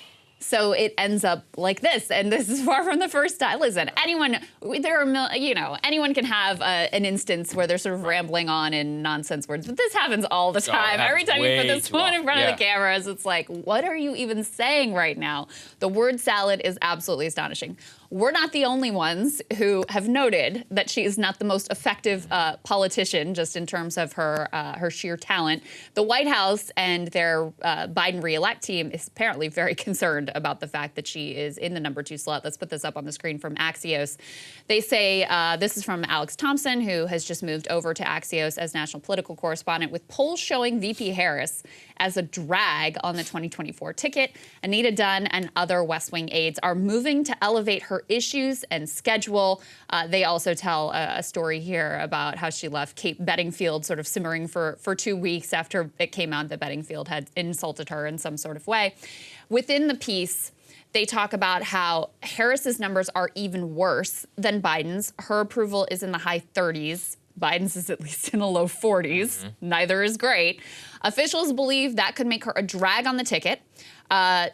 So it ends up like this, and this is far from the first time. Listen, anyone can have an instance where they're sort of rambling on in nonsense words, but this happens all the time. Every time you put this one in front of the cameras, it's like, what are you even saying right now? The word salad is absolutely astonishing. We're not the only ones who have noted that she is not the most effective politician, just in terms of her sheer talent. The White House and their Biden re-elect team is apparently very concerned about the fact that she is in the number 2 slot. Let's put this up on the screen from Axios. They say, this is from Alex Thompson, who has just moved over to Axios as national political correspondent, with polls showing VP Harris as a drag on the 2024 ticket. Anita Dunn and other West Wing aides are moving to elevate her issues and schedule. They also tell a story here about how she left Kate Bedingfield sort of simmering for 2 weeks after it came out that Bedingfield had insulted her in some sort of way. Within the piece, they talk about how Harris's numbers are even worse than Biden's. Her approval is in the high 30s. Biden's is at least in the low 40s. Neither is great. Officials believe that could make her a drag on the ticket.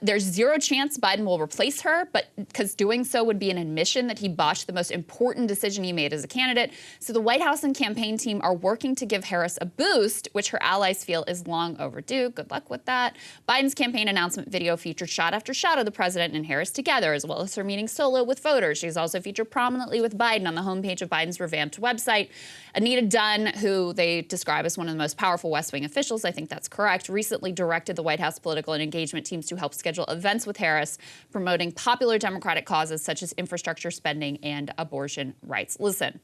There's zero chance Biden will replace her, but because doing so would be an admission that he botched the most important decision he made as a candidate. So the White House and campaign team are working to give Harris a boost, which her allies feel is long overdue. Good luck with that. Biden's campaign announcement video featured shot after shot of the president and Harris together, as well as her meeting solo with voters. She's also featured prominently with Biden on the homepage of Biden's revamped website. Anita Dunn, who they describe as one of the most powerful West Wing officials, I think that's correct, recently directed the White House political and engagement teams to help schedule events with Harris, promoting popular Democratic causes such as infrastructure spending and abortion rights. Listen,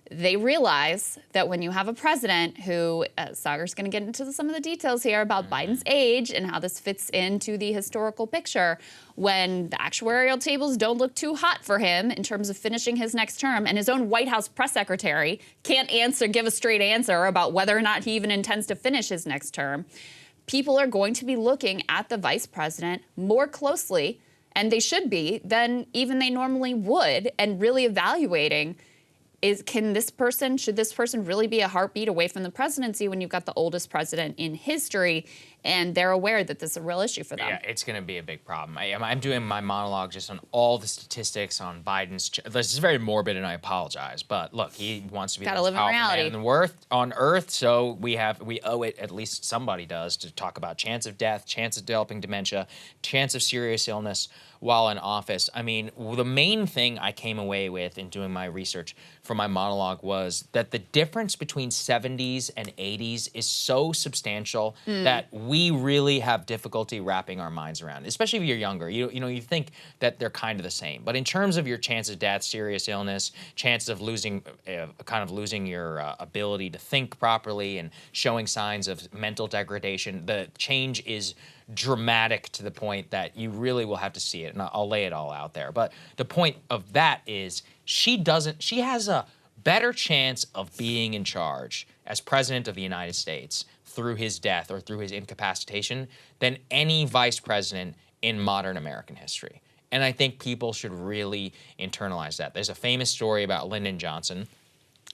they realize that when you have a president who, Sagar's going to get into some of the details here about Biden's age and how this fits into the historical picture, when the actuarial tables don't look too hot for him in terms of finishing his next term, and his own White House press secretary can't give a straight answer about whether or not he even intends to finish his next term, people are going to be looking at the vice president more closely, and they should be, than even they normally would, and really evaluating, should this person really be a heartbeat away from the presidency when you've got the oldest president in history, and they're aware that this is a real issue for them? Yeah, it's going to be a big problem. I'm doing my monologue just on all the statistics on Biden's. This is very morbid, and I apologize. But look, he wants to be the most powerful man on earth, so we owe it, at least somebody does, to talk about chance of death, chance of developing dementia, chance of serious illness while in office. I mean, the main thing I came away with in doing my research for my monologue was that the difference between 70s and 80s is so substantial that we really have difficulty wrapping our minds around it, especially if you're younger. You think that they're kind of the same. But in terms of your chance of death, serious illness, chances of losing your ability to think properly and showing signs of mental degradation, the change is dramatic to the point that you really will have to see it, and I'll lay it all out there. But the point of that is she has a better chance of being in charge as president of the United States through his death or through his incapacitation than any vice president in modern American history. And I think people should really internalize that. There's a famous story about Lyndon Johnson.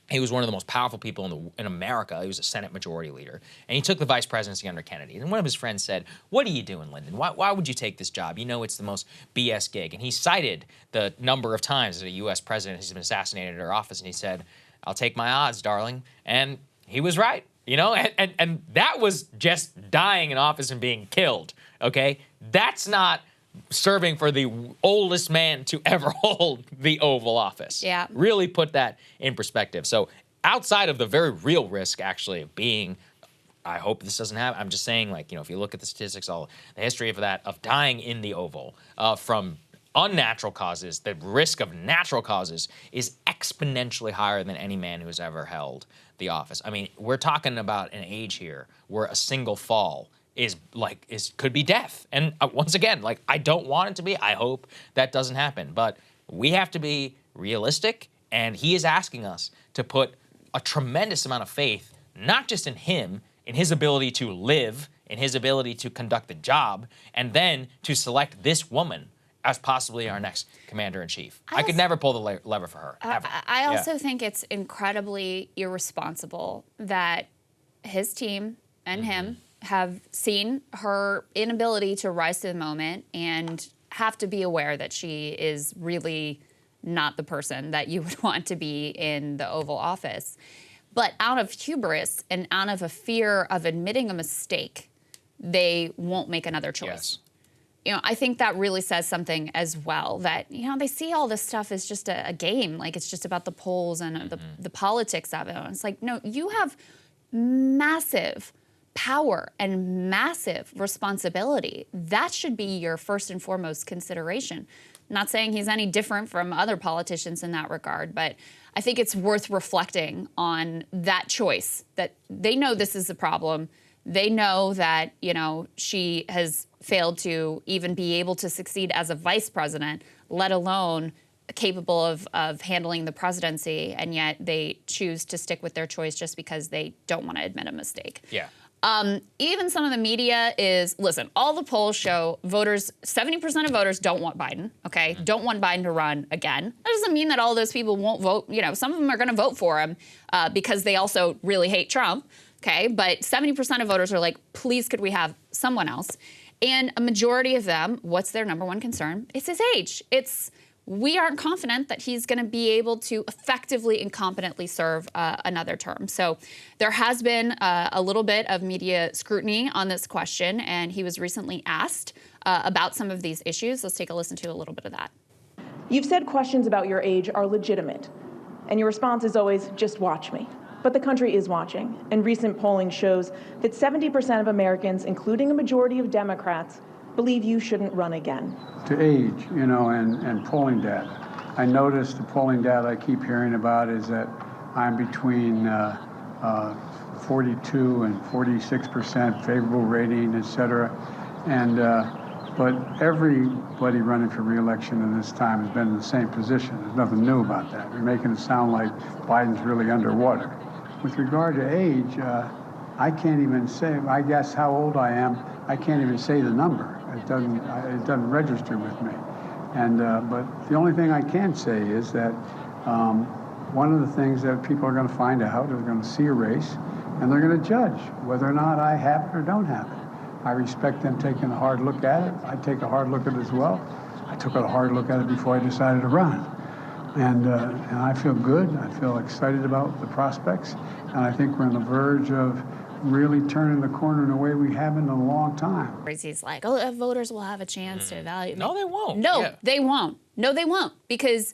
He was one of the most powerful people in America. He was a Senate Majority Leader. And he took the vice presidency under Kennedy. And one of his friends said, "What are you doing, Lyndon? Why would you take this job? You know it's the most BS gig." And he cited the number of times that a U.S. president has been assassinated in her office. And he said, "I'll take my odds, darling." And he was right. And that was just dying in office and being killed, okay? That's not serving for the oldest man to ever hold the Oval Office. Yeah. Really put that in perspective. So outside of the very real risk, actually, of being, I hope this doesn't happen. I'm just saying, if you look at the statistics, all the history of that, of dying in the Oval from unnatural causes, the risk of natural causes is exponentially higher than any man who's ever held the office. I mean, we're talking about an age here where a single fall could be death. And once again, I don't want it to be. I hope that doesn't happen. But we have to be realistic, and he is asking us to put a tremendous amount of faith, not just in him, in his ability to live, in his ability to conduct the job, and then to select this woman as possibly our next commander-in-chief. I could never pull the lever for her, ever. I also think it's incredibly irresponsible that his team and him have seen her inability to rise to the moment and have to be aware that she is really not the person that you would want to be in the Oval Office. But out of hubris and out of a fear of admitting a mistake, they won't make another choice. Yes. I think that really says something as well, that, they see all this stuff as just a game, like it's just about the polls and the politics of it. And it's like, no, you have massive power and massive responsibility. That should be your first and foremost consideration. Not saying he's any different from other politicians in that regard, but I think it's worth reflecting on that choice, that they know this is a problem. They know that, she has failed to even be able to succeed as a vice president, let alone capable of handling the presidency, and yet they choose to stick with their choice just because they don't want to admit a mistake. Yeah. Even some of the media listen, all the polls show 70% of voters don't want Biden, okay? Don't want Biden to run again. That doesn't mean that all those people won't vote. Some of them are going to vote for him because they also really hate Trump, okay? But 70% of voters are like, please, could we have someone else? And a majority of them, what's their number one concern? It's his age. We aren't confident that he's going to be able to effectively and competently serve another term. So there has been a little bit of media scrutiny on this question, and he was recently asked about some of these issues. Let's take a listen to a little bit of that. You've said questions about your age are legitimate, and your response is always, just watch me. But the country is watching, and recent polling shows that 70% of Americans, including a majority of Democrats, believe you shouldn't run again. To age, and polling data. I noticed the polling data I keep hearing about is that I'm between 42 and 46% favorable rating, et cetera. But everybody running for re-election in this time has been in the same position. There's nothing new about that. You're making it sound like Biden's really underwater. With regard to age, I can't even say, I guess how old I am, I can't even say the number. It doesn't register with me. But the only thing I can say is that one of the things that people are going to find out is they're going to see a race, and they're going to judge whether or not I have it or don't have it. I respect them taking a hard look at it. I take a hard look at it as well. I took a hard look at it before I decided to run. And I feel good. I feel excited about the prospects. And I think we're on the verge of really turning the corner in a way we haven't in a long time. He's like, oh, voters will have a chance to evaluate. No, they won't. No, they won't. No, they won't. Because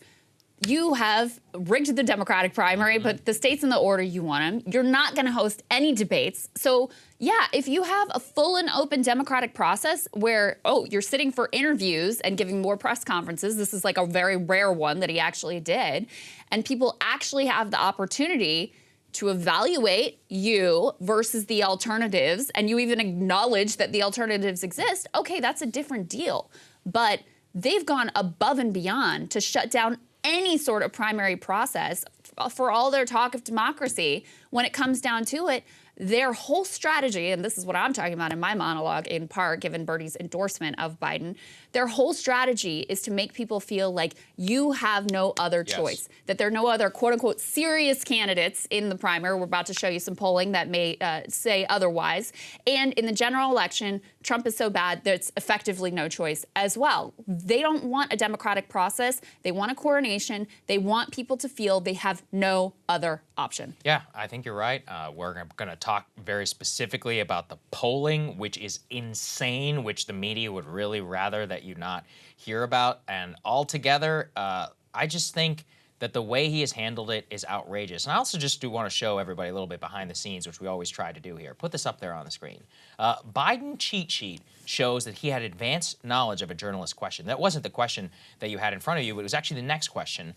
you have rigged the Democratic primary, but the state's in the order you want them. You're not going to host any debates. So, yeah, if you have a full and open democratic process where, you're sitting for interviews and giving more press conferences, this is like a very rare one that he actually did, and people actually have the opportunity to evaluate you versus the alternatives, and you even acknowledge that the alternatives exist, okay, that's a different deal. But they've gone above and beyond to shut down any sort of primary process for all their talk of democracy. When it comes down to it, their whole strategy, and this is what I'm talking about in my monologue in part, given Bernie's endorsement of Biden, their whole strategy is to make people feel like you have no other choice, that there are no other quote-unquote serious candidates in the primary. We're about to show you some polling that may say otherwise. And in the general election, Trump is so bad that it's effectively no choice as well. They don't want a democratic process. They want a coronation. They want people to feel they have no other option. Yeah, I think you're right. We're going to talk very specifically about the polling, which is insane, which the media would really rather that you not hear about. And altogether, I just think that the way he has handled it is outrageous. And I also just do want to show everybody a little bit behind the scenes, which we always try to do here. Put this up there on the screen. Biden cheat sheet shows that he had advanced knowledge of a journalist's question. That wasn't the question that you had in front of you, but it was actually the next question,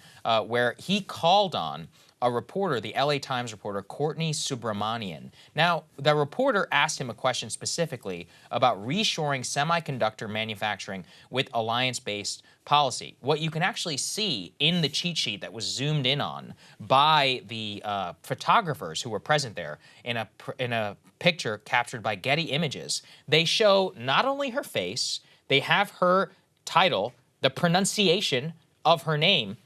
where he called on a reporter, the LA Times reporter, Courtney Subramanian. Now, the reporter asked him a question specifically about reshoring semiconductor manufacturing with alliance-based policy. What you can actually see in the cheat sheet that was zoomed in on by the photographers who were present there in a picture captured by Getty Images, they show not only her face, they have her title, the pronunciation of her name,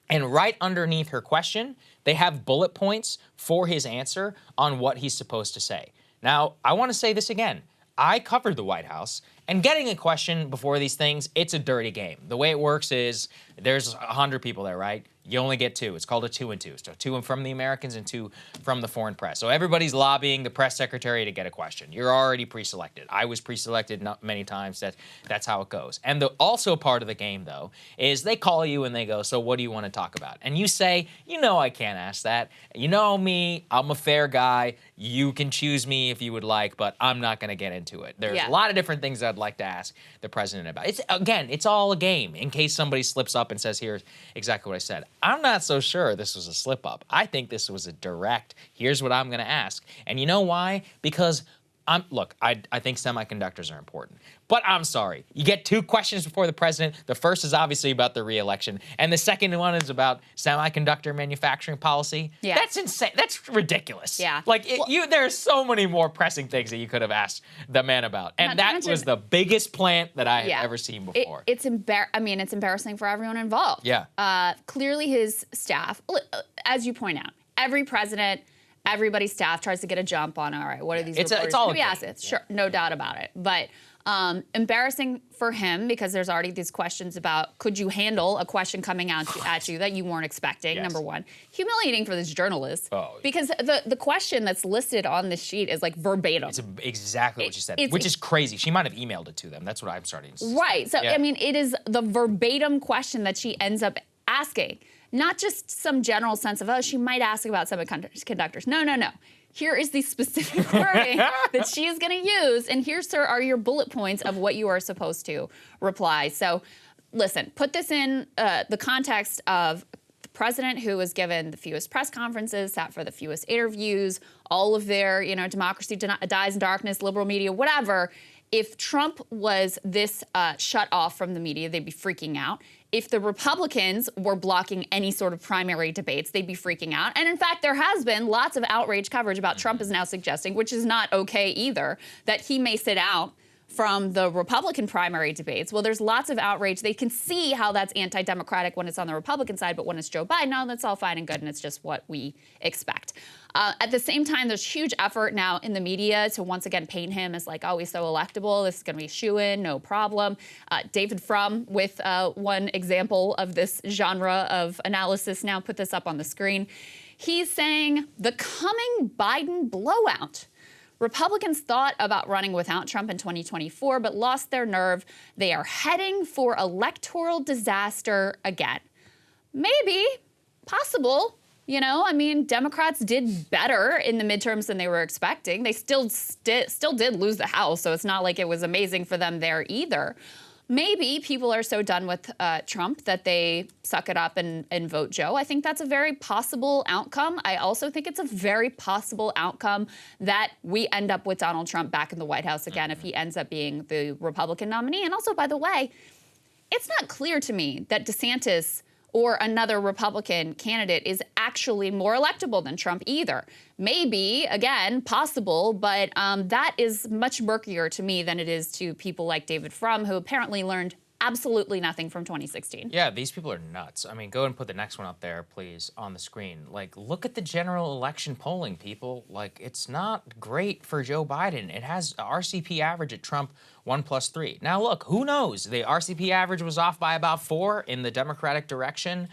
and right underneath her question, they have bullet points for his answer on what he's supposed to say. Now, I want to say this again. I covered the White House, and getting a question before these things, it's a dirty game. The way it works is there's 100 people there, right? You only get 2. It's called a 2 and 2. So 2 from the Americans and 2 from the foreign press. So everybody's lobbying the press secretary to get a question. You're already pre-selected. I was pre-selected many times. That's how it goes. And also part of the game, though, is they call you and they go, so what do you want to talk about? And you say, I can't ask that. You know me, I'm a fair guy. You can choose me if you would like, but I'm not going to get into it. There's a lot of different things I'd like to ask the president about. It's all a game in case somebody slips up and says, here's exactly what I said. I'm not so sure this was a slip up. I think this was a direct, here's what I'm going to ask. And you know why? Because I think semiconductors are important. But I'm sorry. You get 2 questions before the president. The first is obviously about the re-election. And the second one is about semiconductor manufacturing policy. Yeah. That's insane. That's ridiculous. Yeah. There are so many more pressing things that you could have asked the man about. And that was the biggest plant that I have ever seen before. It's embarrassing for everyone involved. Yeah. Clearly his staff, as you point out, every president, everybody's staff tries to get a jump on, all right, what are these reporters? It's all assets. Sure, no doubt about it. But embarrassing for him because there's already these questions about could you handle a question coming out at you that you weren't expecting, number one. Humiliating for this journalist because the question that's listed on this sheet is like verbatim. It's exactly what she said, which is crazy. She might have emailed it to them. That's what I'm starting to say. Right. So, it is the verbatim question that she ends up asking. Not just some general sense of, she might ask about semiconductors. No. Here is the specific wording that she is going to use, and here, sir, are your bullet points of what you are supposed to reply. So, listen, put this in the context of the president who was given the fewest press conferences, sat for the fewest interviews, all of their, democracy dies in darkness, liberal media, whatever. If Trump was this shut off from the media, they'd be freaking out. If the Republicans were blocking any sort of primary debates, they'd be freaking out. And in fact, there has been lots of outrage coverage about Trump is now suggesting, which is not okay either, that he may sit out from the Republican primary debates. Well, there's lots of outrage. They can see how that's anti-democratic when it's on the Republican side, but when it's Joe Biden, no, that's all fine and good, and it's just what we expect. At the same time, there's huge effort now in the media to once again paint him as like, oh, he's so electable. This is going to be a shoo-in, no problem. David Frum, with one example of this genre of analysis, now put this up on the screen. He's saying the coming Biden blowout. Republicans thought about running without Trump in 2024, but lost their nerve. They are heading for electoral disaster again. Maybe, possible. You know, I mean, Democrats did better in the midterms than they were expecting. They still did lose the House, so it's not like it was amazing for them there either. Maybe people are so done with Trump that they suck it up and vote Joe. I think that's a very possible outcome. I also think it's a very possible outcome that we end up with Donald Trump back in the White House again if he ends up being the Republican nominee. And also, by the way, it's not clear to me that DeSantis or another Republican candidate is actually more electable than Trump either. Maybe, again, possible, but that is much murkier to me than it is to people like David Frum, who apparently learned absolutely nothing from 2016. Yeah, these people are nuts. I mean, go and put the next one up there, please, on the screen. Like, look at the general election polling, people. Like, it's not great for Joe Biden. It has a RCP average at Trump 1+3. Now, look, who knows? The RCP average was off by about 4 in the Democratic direction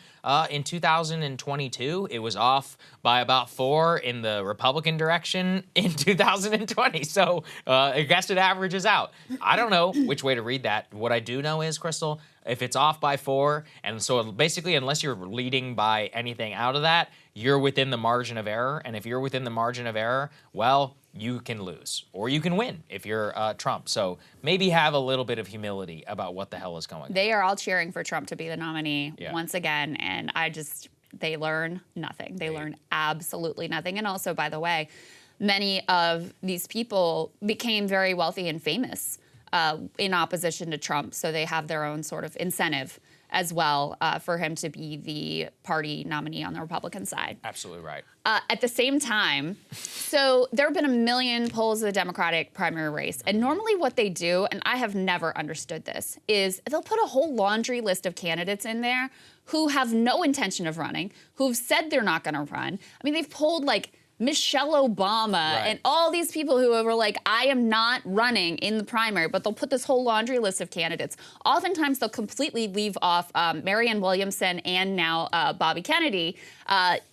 in 2022. It was off by about 4 in the Republican direction in 2020. So I guess it averages out. I don't know which way to read that. What I do know is, Crystal, if it's off by 4, and so basically unless you're leading by anything out of that, you're within the margin of error. And if you're within the margin of error, well, you can lose or you can win if you're Trump. So maybe have a little bit of humility about what the hell is going on. They are all cheering for Trump to be the nominee once again, and they learn nothing. They learn absolutely nothing. And also, by the way, many of these people became very wealthy and famous in opposition to Trump, so they have their own sort of incentive as well for him to be the party nominee on the Republican side. Absolutely right. At the same time, so there have been a million polls of the Democratic primary race, and normally what they do, and I have never understood this, is they'll put a whole laundry list of candidates in there who have no intention of running, who've said they're not going to run. I mean, they've polled like Michelle Obama and all these people who were like, I am not running in the primary, but they'll put this whole laundry list of candidates. Oftentimes, they'll completely leave off Marianne Williamson and now Bobby Kennedy,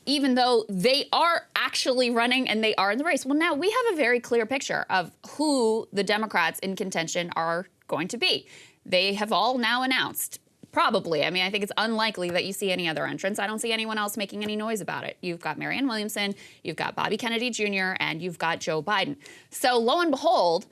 even though they are actually running and they are in the race. Well, now we have a very clear picture of who the Democrats in contention are going to be. They have all now announced. Probably. I mean, I think it's unlikely that you see any other entrants. I don't see anyone else making any noise about it. You've got Marianne Williamson, you've got Bobby Kennedy Jr., and you've got Joe Biden. So lo and behold,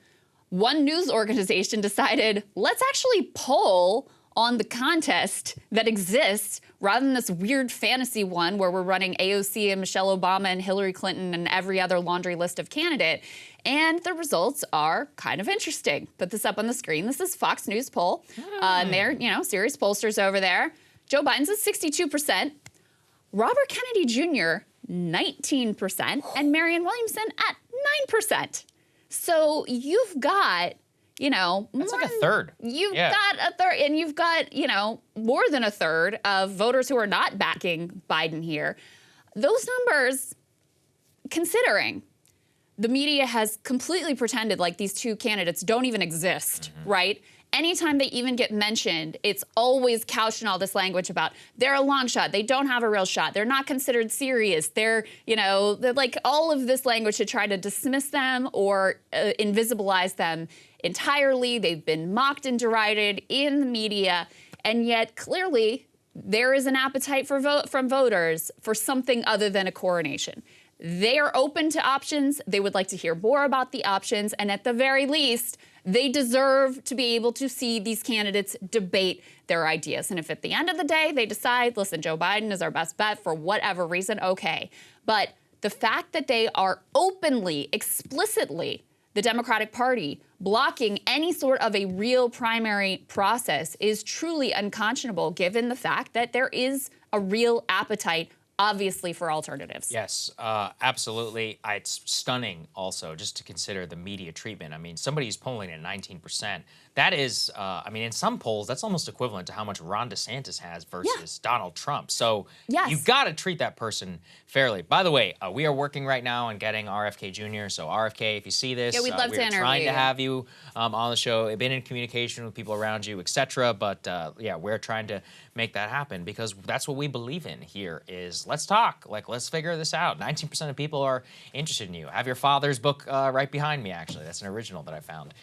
one news organization decided, let's actually poll on the contest that exists rather than this weird fantasy one where we're running AOC and Michelle Obama and Hillary Clinton and every other laundry list of candidate. And the results are kind of interesting. Put this up on the screen. This is Fox News poll. And they're, serious pollsters over there. Joe Biden's at 62%. Robert Kennedy Jr., 19%. And Marianne Williamson at 9%. So you've got, that's like a third. You've got a third, and you've got, more than a third of voters who are not backing Biden here. Those numbers, considering the media has completely pretended like these two candidates don't even exist, right? Anytime they even get mentioned, it's always couched in all this language about they're a long shot, they don't have a real shot, they're not considered serious, they're like all of this language to try to dismiss them or invisibilize them entirely. They've been mocked and derided in the media, and yet clearly there is an appetite from voters for something other than a coronation. They are open to options. They would like to hear more about the options. And at the very least, they deserve to be able to see these candidates debate their ideas. And if at the end of the day they decide, listen, Joe Biden is our best bet for whatever reason, okay. But the fact that they are openly, explicitly, the Democratic Party blocking any sort of a real primary process is truly unconscionable, given the fact that there is a real appetite obviously for alternatives. Yes, absolutely. It's stunning also just to consider the media treatment. I mean, somebody's polling at 19%. That is, I mean, in some polls, that's almost equivalent to how much Ron DeSantis has versus Donald Trump. So you've got to treat that person fairly. By the way, we are working right now on getting RFK Jr. So RFK, if you see this, we'd love to interview trying to you. have you on the show. I've been in communication with people around you, etc. But yeah, we're trying to make that happen because that's what we believe in here is let's talk. Like, let's figure this out. 19% of people are interested in you. I have your father's book right behind me, actually. That's an original that I found.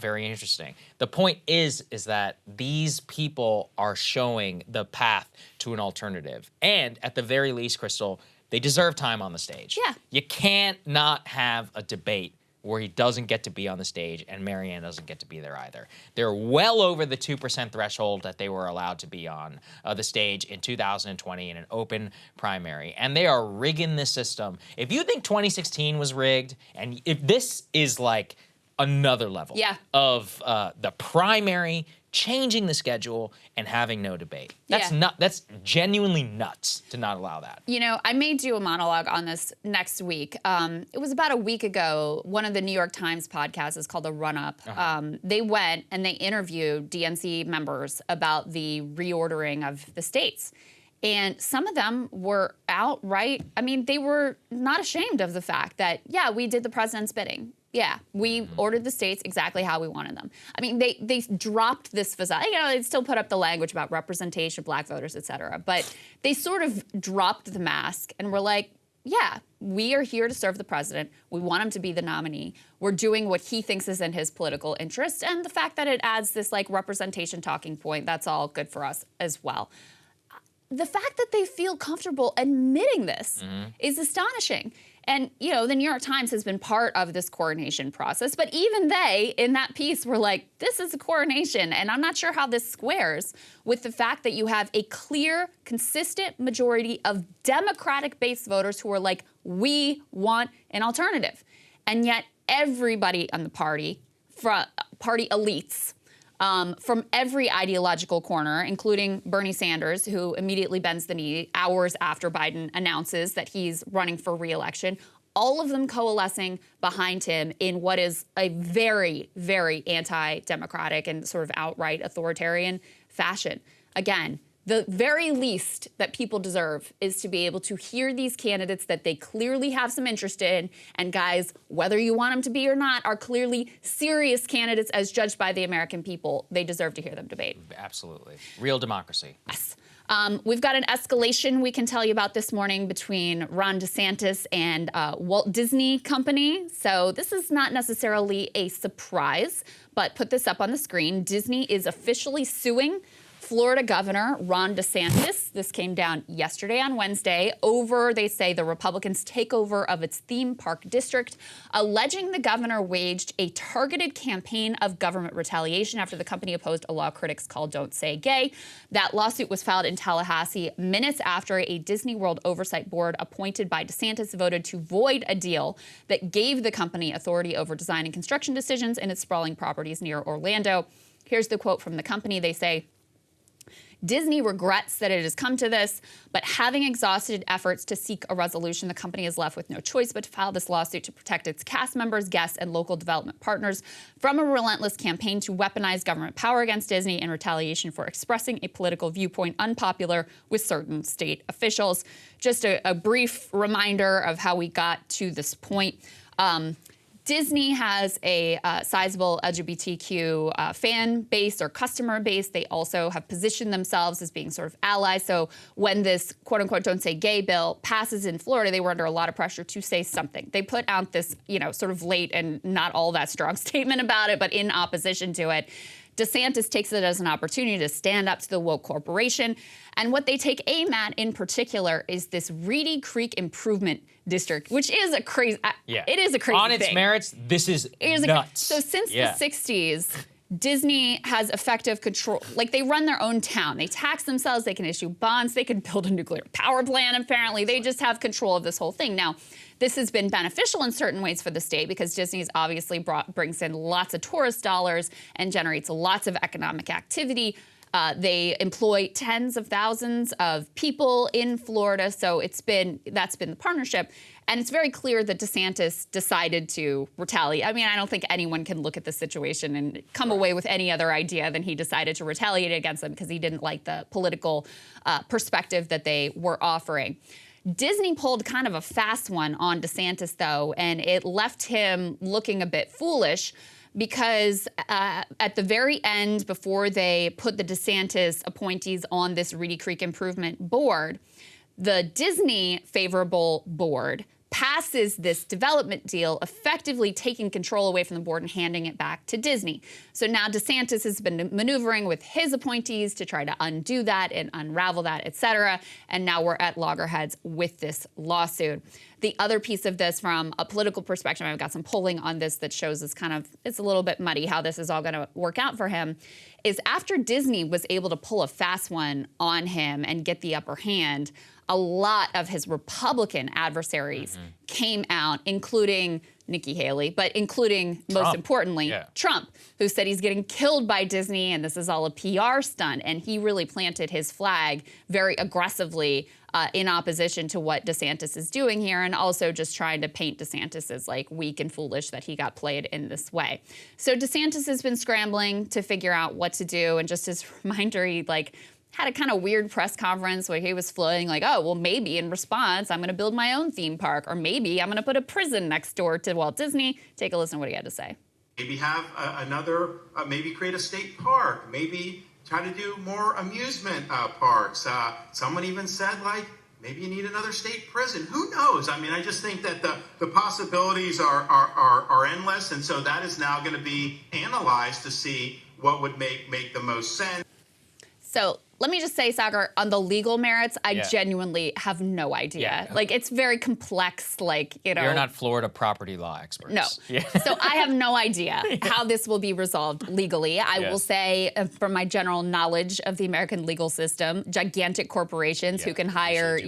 Very interesting. The point is that these people are showing the path to an alternative. And at the very least, Crystal, they deserve time on the stage. Yeah. You can't not have a debate where he doesn't get to be on the stage and Marianne doesn't get to be there either. They're well over the 2% threshold that they were allowed to be on the stage in 2020 in an open primary. And they are rigging the system. If you think 2016 was rigged, and if this is like another level of the primary, changing the schedule and having no debate. That's genuinely nuts to not allow that. You know, I may do a monologue on this next week. It was about a week ago. One of the New York Times podcasts is called The Run Up. They went and they interviewed DNC members about the reordering of the states. And some of them were outright, I mean, they were not ashamed of the fact that, yeah, we did the president's bidding. Yeah, we ordered the states exactly how we wanted them. I mean, they dropped this facade. You know, they still put up the language about representation of black voters, et cetera. But they sort of dropped the mask and were like, yeah, we are here to serve the president. We want him to be the nominee. We're doing what he thinks is in his political interest. And the fact that it adds this like representation talking point, that's all good for us as well. The fact that they feel comfortable admitting this is astonishing. And, you know, the New York Times has been part of this coronation process, but even they, in that piece, were like, this is a coronation, and I'm not sure how this squares with the fact that you have a clear, consistent majority of Democratic-based voters who are like, we want an alternative. And yet everybody on the party, party elites, from every ideological corner, including Bernie Sanders, who immediately bends the knee hours after Biden announces that he's running for re-election, all of them coalescing behind him in what is a very, very anti-democratic and sort of outright authoritarian fashion. Again, the very least that people deserve is to be able to hear these candidates that they clearly have some interest in. And guys, whether you want them to be or not, are clearly serious candidates as judged by the American people. They deserve to hear them debate. Absolutely. Real democracy. Yes. We've got an escalation we can tell you about this morning between Ron DeSantis and Walt Disney Company. So this is not necessarily a surprise, but put this up on the screen. Disney is officially suing Florida Governor Ron DeSantis. This came down yesterday on Wednesday over, they say, the Republicans' takeover of its theme park district, alleging the governor waged a targeted campaign of government retaliation after the company opposed a law critics call Don't Say Gay. That lawsuit was filed in Tallahassee minutes after a Disney World Oversight Board appointed by DeSantis voted to void a deal that gave the company authority over design and construction decisions in its sprawling properties near Orlando. Here's the quote from the company. They say, Disney regrets that it has come to this, but having exhausted efforts to seek a resolution, the company is left with no choice but to file this lawsuit to protect its cast members, guests, and local development partners from a relentless campaign to weaponize government power against Disney in retaliation for expressing a political viewpoint unpopular with certain state officials. Just a brief reminder of how we got to this point. Disney has a sizable LGBTQ fan base or customer base. They also have positioned themselves as being sort of allies. So when this quote unquote Don't Say Gay bill passes in Florida, they were under a lot of pressure to say something. They put out this, you know, sort of late and not all that strong statement about it, but in opposition to it. DeSantis takes it as an opportunity to stand up to the woke corporation. And what they take aim at in particular is this Reedy Creek Improvement District, which is a crazy, it is a crazy On its thing. merits, this is nuts. So since the 60s, Disney has effective control. Like, they run their own town. They tax themselves. They can issue bonds. They can build a nuclear power plant, apparently. They just have control of this whole thing. Now, this has been beneficial in certain ways for the state because Disney's obviously brings in lots of tourist dollars and generates lots of economic activity. They employ tens of thousands of people in Florida, so that's been the partnership. And it's very clear that DeSantis decided to retaliate. I mean, I don't think anyone can look at the situation and come away with any other idea than he decided to retaliate against them because he didn't like the political perspective that they were offering. Disney pulled kind of a fast one on DeSantis, though, and it left him looking a bit foolish because at the very end, before they put the DeSantis appointees on this Reedy Creek Improvement Board, the Disney favorable board passes this development deal, effectively taking control away from the board and handing it back to Disney. So now DeSantis has been maneuvering with his appointees to try to undo that and unravel that, et cetera. And now we're at loggerheads with this lawsuit. The other piece of this from a political perspective, I've got some polling on this that shows it's a little bit muddy how this is all going to work out for him, is after Disney was able to pull a fast one on him and get the upper hand, a lot of his Republican adversaries came out, including Nikki Haley, but including, most importantly, Trump, who said he's getting killed by Disney and this is all a PR stunt. And he really planted his flag very aggressively in opposition to what DeSantis is doing here, and also just trying to paint DeSantis as like weak and foolish that he got played in this way. So DeSantis has been scrambling to figure out what to do. And just as a reminder, he had a kind of weird press conference where he was floating like, oh, well, maybe in response, I'm going to build my own theme park, or maybe I'm going to put a prison next door to Walt Disney. Take a listen to what he had to say. Maybe have maybe create a state park, maybe try to do more amusement parks. Someone even said, maybe you need another state prison. Who knows? I mean, I just think that the possibilities are endless. And so that is now going to be analyzed to see what would make the most sense. So let me just say, Sagar, on the legal merits, I genuinely have no idea. Yeah. It's very complex, You're not Florida property law experts. No. Yeah. So I have no idea how this will be resolved legally. I will say, from my general knowledge of the American legal system, gigantic corporations who can hire,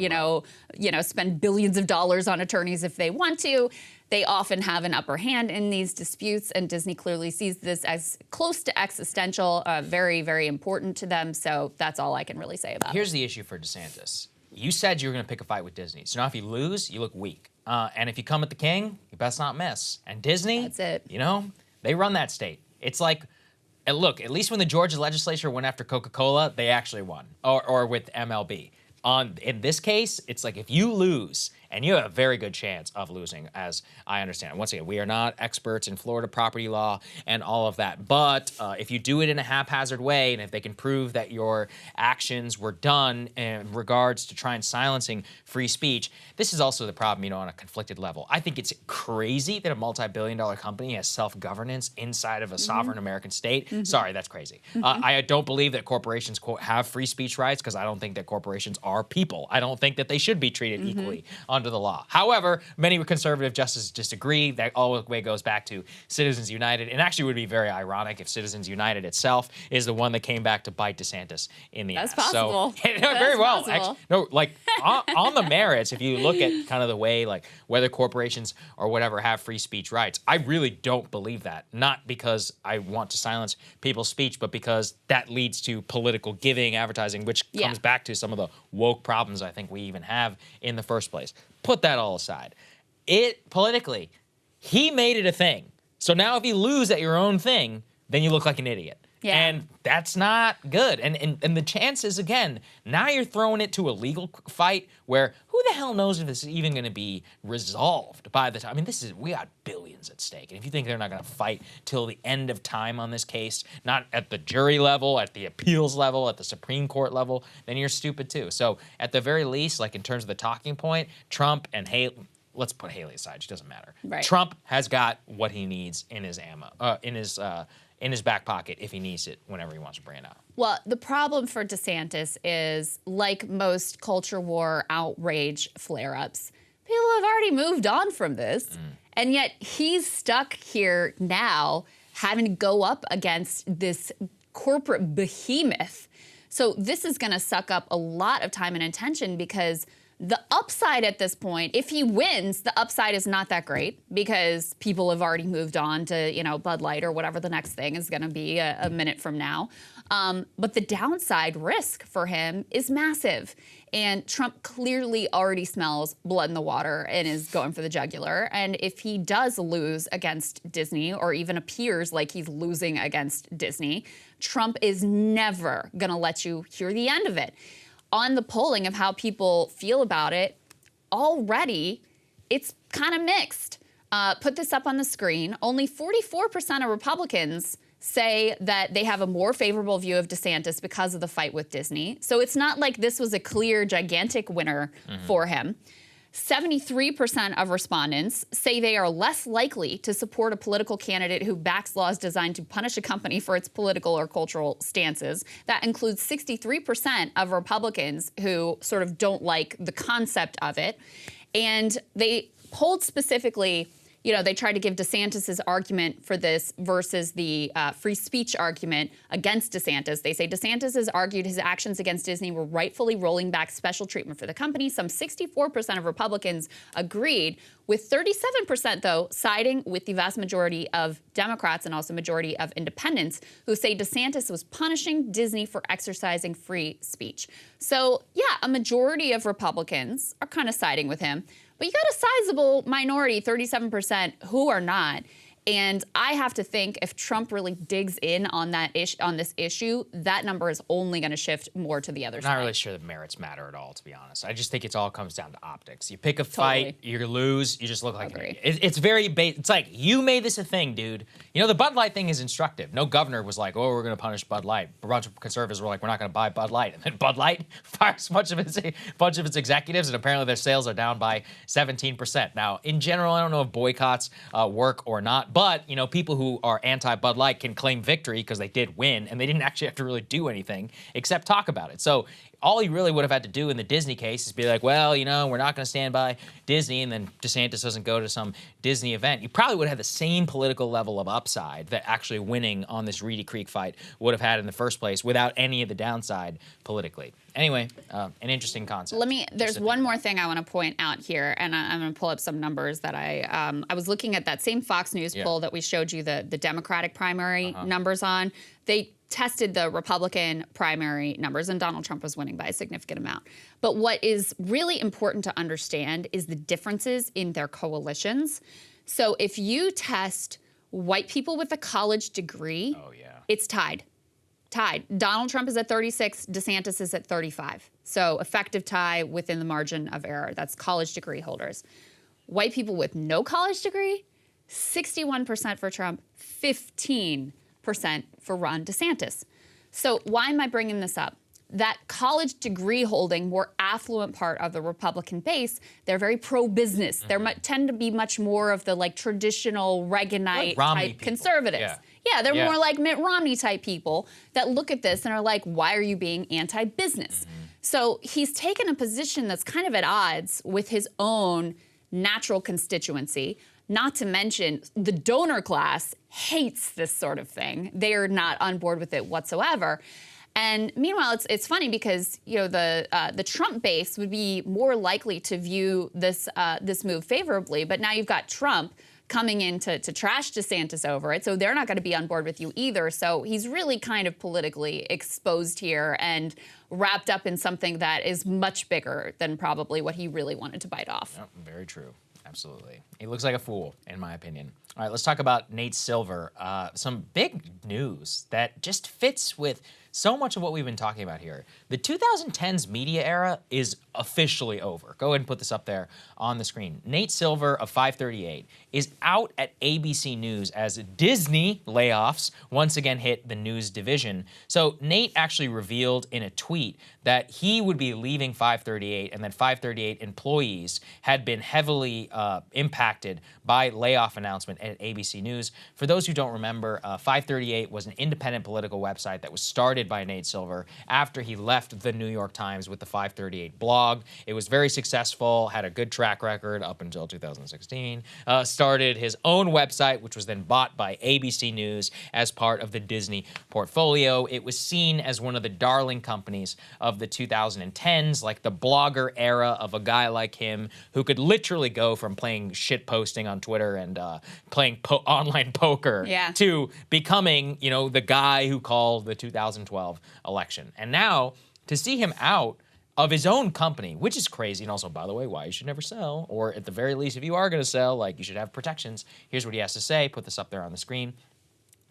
spend billions of dollars on attorneys if they want to, they often have an upper hand in these disputes, and Disney clearly sees this as close to existential, very, very important to them. So that's all I can really say about it. Here's the issue for DeSantis. You said you were going to pick a fight with Disney. So now if you lose, you look weak. And if you come at the king, you best not miss. And Disney, that's it. They run that state. It's like, and look, at least when the Georgia legislature went after Coca-Cola, they actually won, or with MLB. In this case, it's like if you lose, and you have a very good chance of losing, as I understand it. Once again, we are not experts in Florida property law and all of that. But if you do it in a haphazard way, and if they can prove that your actions were done in regards to trying silencing free speech, this is also the problem, on a conflicted level. I think it's crazy that a multi-billion-dollar company has self-governance inside of a sovereign American state. Sorry, that's crazy. I don't believe that corporations, quote, have free speech rights, because I don't think that corporations are people. I don't think that they should be treated equally under the law. However, many conservative justices disagree. That all the way goes back to Citizens United, and actually would be very ironic if Citizens United itself is the one that came back to bite DeSantis in the ass. That's possible. So, very well. Actually, on the merits, if you look at kind of the way, whether corporations or whatever have free speech rights, I really don't believe that. Not because I want to silence people's speech, but because that leads to political giving, advertising, which comes back to some of the woke problems I think we even have in the first place. Put that all aside. Politically, he made it a thing. So now if you lose at your own thing, then you look like an idiot. Yeah. And that's not good. And the chances, again, now you're throwing it to a legal fight where who the hell knows if this is even going to be resolved by the time. I mean, we got billions at stake. And if you think they're not going to fight till the end of time on this case, not at the jury level, at the appeals level, at the Supreme Court level, then you're stupid too. So at the very least, in terms of the talking point, Trump and Haley, let's put Haley aside. She doesn't matter. Right. Trump has got what he needs in his in his back pocket if he needs it whenever he wants to bring it out. Well, the problem for DeSantis is, like most culture war outrage flare-ups, people have already moved on from this, and yet he's stuck here now having to go up against this corporate behemoth. So this is going to suck up a lot of time and attention, because the upside at this point, if he wins, the upside is not that great, because people have already moved on to, Bud Light or whatever the next thing is going to be a minute from now. But the downside risk for him is massive. And Trump clearly already smells blood in the water and is going for the jugular. And if he does lose against Disney, or even appears like he's losing against Disney, Trump is never going to let you hear the end of it. On the polling of how people feel about it, already it's kind of mixed. Put this up on the screen. Only 44% of Republicans say that they have a more favorable view of DeSantis because of the fight with Disney. So it's not like this was a clear, gigantic winner for him. 73% of respondents say they are less likely to support a political candidate who backs laws designed to punish a company for its political or cultural stances. That includes 63% of Republicans who sort of don't like the concept of it. And they polled specifically, you know, they tried to give DeSantis's argument for this versus the free speech argument against DeSantis. They say DeSantis has argued his actions against Disney were rightfully rolling back special treatment for the company. Some 64% of Republicans agreed, with 37%, though, siding with the vast majority of Democrats and also majority of independents who say DeSantis was punishing Disney for exercising free speech. So, yeah, a majority of Republicans are kind of siding with him. But you got a sizable minority, 37%, who are not. And I have to think if Trump really digs in on that on this issue, that number is only going to shift more to the other side. I'm not really sure the merits matter at all, to be honest. I just think it all comes down to optics. You pick a fight, you lose, you just look like it's very it's like, you made this a thing, dude. You know, the Bud Light thing is instructive. No governor was like, oh, we're going to punish Bud Light. A bunch of conservatives were like, we're not going to buy Bud Light. And then Bud Light fires a bunch of its executives, and apparently their sales are down by 17%. Now, in general, I don't know if boycotts work or not, but, you know, people who are anti-Bud Light can claim victory because they did win, and they didn't actually have to really do anything except talk about it. So all he really would have had to do in the Disney case is be like, well, you know, we're not going to stand by Disney, and then DeSantis doesn't go to some Disney event. You probably would have had the same political level of upside that actually winning on this Reedy Creek fight would have had in the first place without any of the downside politically. Anyway, an interesting concept. There's one more thing I want to point out here, and I'm going to pull up some numbers that I was looking at that same Fox News poll that we showed you the Democratic primary numbers on. They tested the Republican primary numbers, and Donald Trump was winning by a significant amount. But what is really important to understand is the differences in their coalitions. So if you test white people with a college degree, it's tied. Donald Trump is at 36, DeSantis is at 35. So effective tie within the margin of error. That's college degree holders. White people with no college degree, 61% for Trump, 15% for Ron DeSantis. So why am I bringing this up? That college degree holding, more affluent part of the Republican base, they're very pro-business. They tend to be much more of the like traditional Reaganite type conservatives. Yeah, they're more like Mitt Romney type people that look at this and are like, why are you being anti-business? So he's taken a position that's kind of at odds with his own natural constituency. Not to mention, the donor class hates this sort of thing. They are not on board with it whatsoever. And meanwhile, it's funny because, you know, the Trump base would be more likely to view this move favorably. But now you've got Trump coming in to trash DeSantis over it, so they're not going to be on board with you either. So he's really kind of politically exposed here and wrapped up in something that is much bigger than probably what he really wanted to bite off. Yep, very true. Absolutely. He looks like a fool, in my opinion. All right, let's talk about Nate Silver. Some big news that just fits with so much of what we've been talking about here. The 2010s media era is officially over. Go ahead and put this up there on the screen. Nate Silver of 538 is out at ABC News as Disney layoffs once again hit the news division. So Nate actually revealed in a tweet that he would be leaving 538 and that 538 employees had been heavily impacted by layoff announcement at ABC News. For those who don't remember, 538 was an independent political website that was started by Nate Silver after he left the New York Times with the 538 blog. It was very successful, had a good track record up until 2016. Started his own website, which was then bought by ABC News as part of the Disney portfolio. It was seen as one of the darling companies of the 2010s, like the blogger era of a guy like him who could literally go from playing shit posting on Twitter and playing online poker to becoming, you know, the guy who called the 2012 election. And now to see him out of his own company, which is crazy. And also, by the way, why you should never sell, or at the very least, if you are going to sell, like, you should have protections. Here's what he has to say. Put this up there on the screen.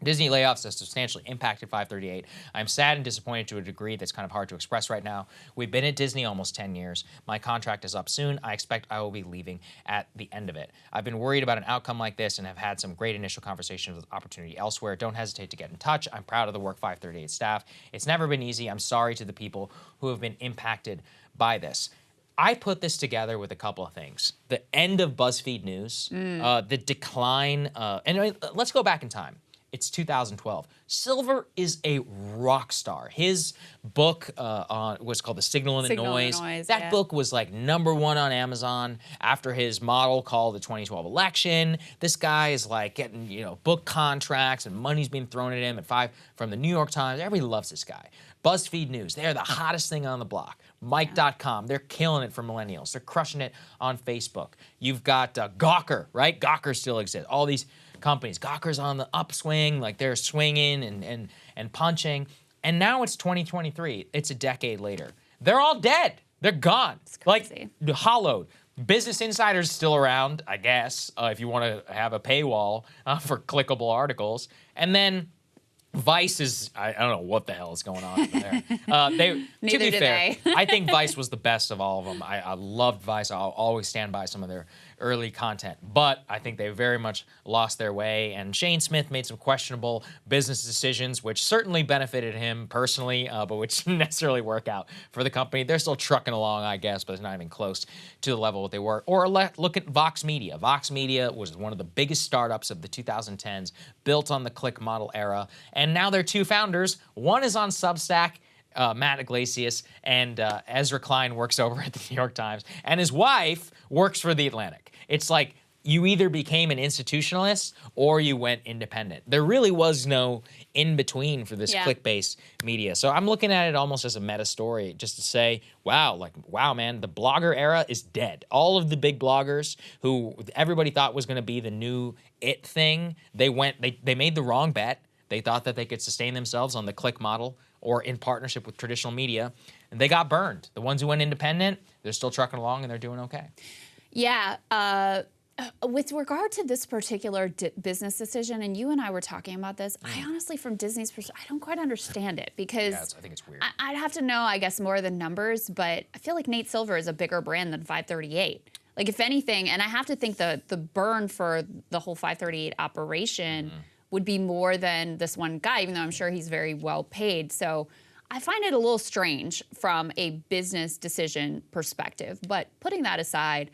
Disney layoffs have substantially impacted 538. I'm sad and disappointed to a degree that's kind of hard to express right now. We've been at Disney almost 10 years. My contract is up soon. I expect I will be leaving at the end of it. I've been worried about an outcome like this and have had some great initial conversations with opportunity elsewhere. Don't hesitate to get in touch. I'm proud of the work 538 staff. It's never been easy. I'm sorry to the people who have been impacted by this. I put this together with a couple of things. The end of BuzzFeed News, the decline, and let's go back in time. It's 2012. Silver is a rock star. His book was called The Signal and the Noise. That book was like #1 on Amazon after his model called the 2012 election. This guy is like getting, you know, book contracts and money's being thrown at him at 5 from the New York Times. Everybody loves this guy. BuzzFeed News, they're the hottest thing on the block. Mike.com, they're killing it for millennials. They're crushing it on Facebook. You've got Gawker, right? Gawker still exists. All these companies. Gawker's on the upswing, like they're swinging and punching. And now it's 2023. It's a decade later. They're all dead. They're gone. It's crazy. Like hollowed. Business Insider's still around, I guess, if you want to have a paywall for clickable articles. And then Vice is, I don't know what the hell is going on over there. To be fair, I think Vice was the best of all of them. I loved Vice. I'll always stand by some of their early content. But I think they very much lost their way. And Shane Smith made some questionable business decisions, which certainly benefited him personally, but which didn't necessarily work out for the company. They're still trucking along, I guess, but it's not even close to the level that they were. Or look at Vox Media. Vox Media was one of the biggest startups of the 2010s, built on the click model era. And now their two founders, one is on Substack, Matt Iglesias, and Ezra Klein works over at the New York Times, and his wife works for The Atlantic. It's like you either became an institutionalist or you went independent. There really was no in-between for this click-based media. So I'm looking at it almost as a meta story, just to say, wow, man, the blogger era is dead. All of the big bloggers who everybody thought was going to be the new it thing, they made the wrong bet. They thought that they could sustain themselves on the click model or in partnership with traditional media, and they got burned. The ones who went independent, they're still trucking along and they're doing okay. Yeah. With regard to this particular business decision, and you and I were talking about this, I honestly, from Disney's perspective, I don't quite understand it because I think it's weird. I'd have to know, I guess, more than numbers, but I feel like Nate Silver is a bigger brand than 538. Like, if anything, and I have to think the burn for the whole 538 operation would be more than this one guy, even though I'm sure he's very well paid. So I find it a little strange from a business decision perspective. But putting that aside,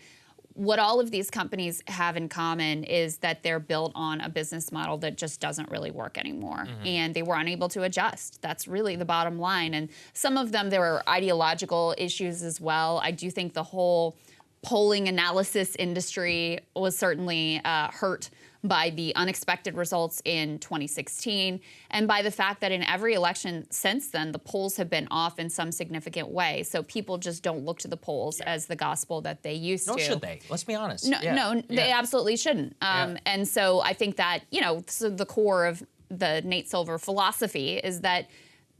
what all of these companies have in common is that they're built on a business model that just doesn't really work anymore. And they were unable to adjust. That's really the bottom line. And some of them, there were ideological issues as well. I do think the whole polling analysis industry was certainly hurt by the unexpected results in 2016 and by the fact that in every election since then, the polls have been off in some significant way. So people just don't look to the polls as the gospel that they used to. Nor should they. Let's be honest. No, they absolutely shouldn't. And so I think that, so the core of the Nate Silver philosophy is that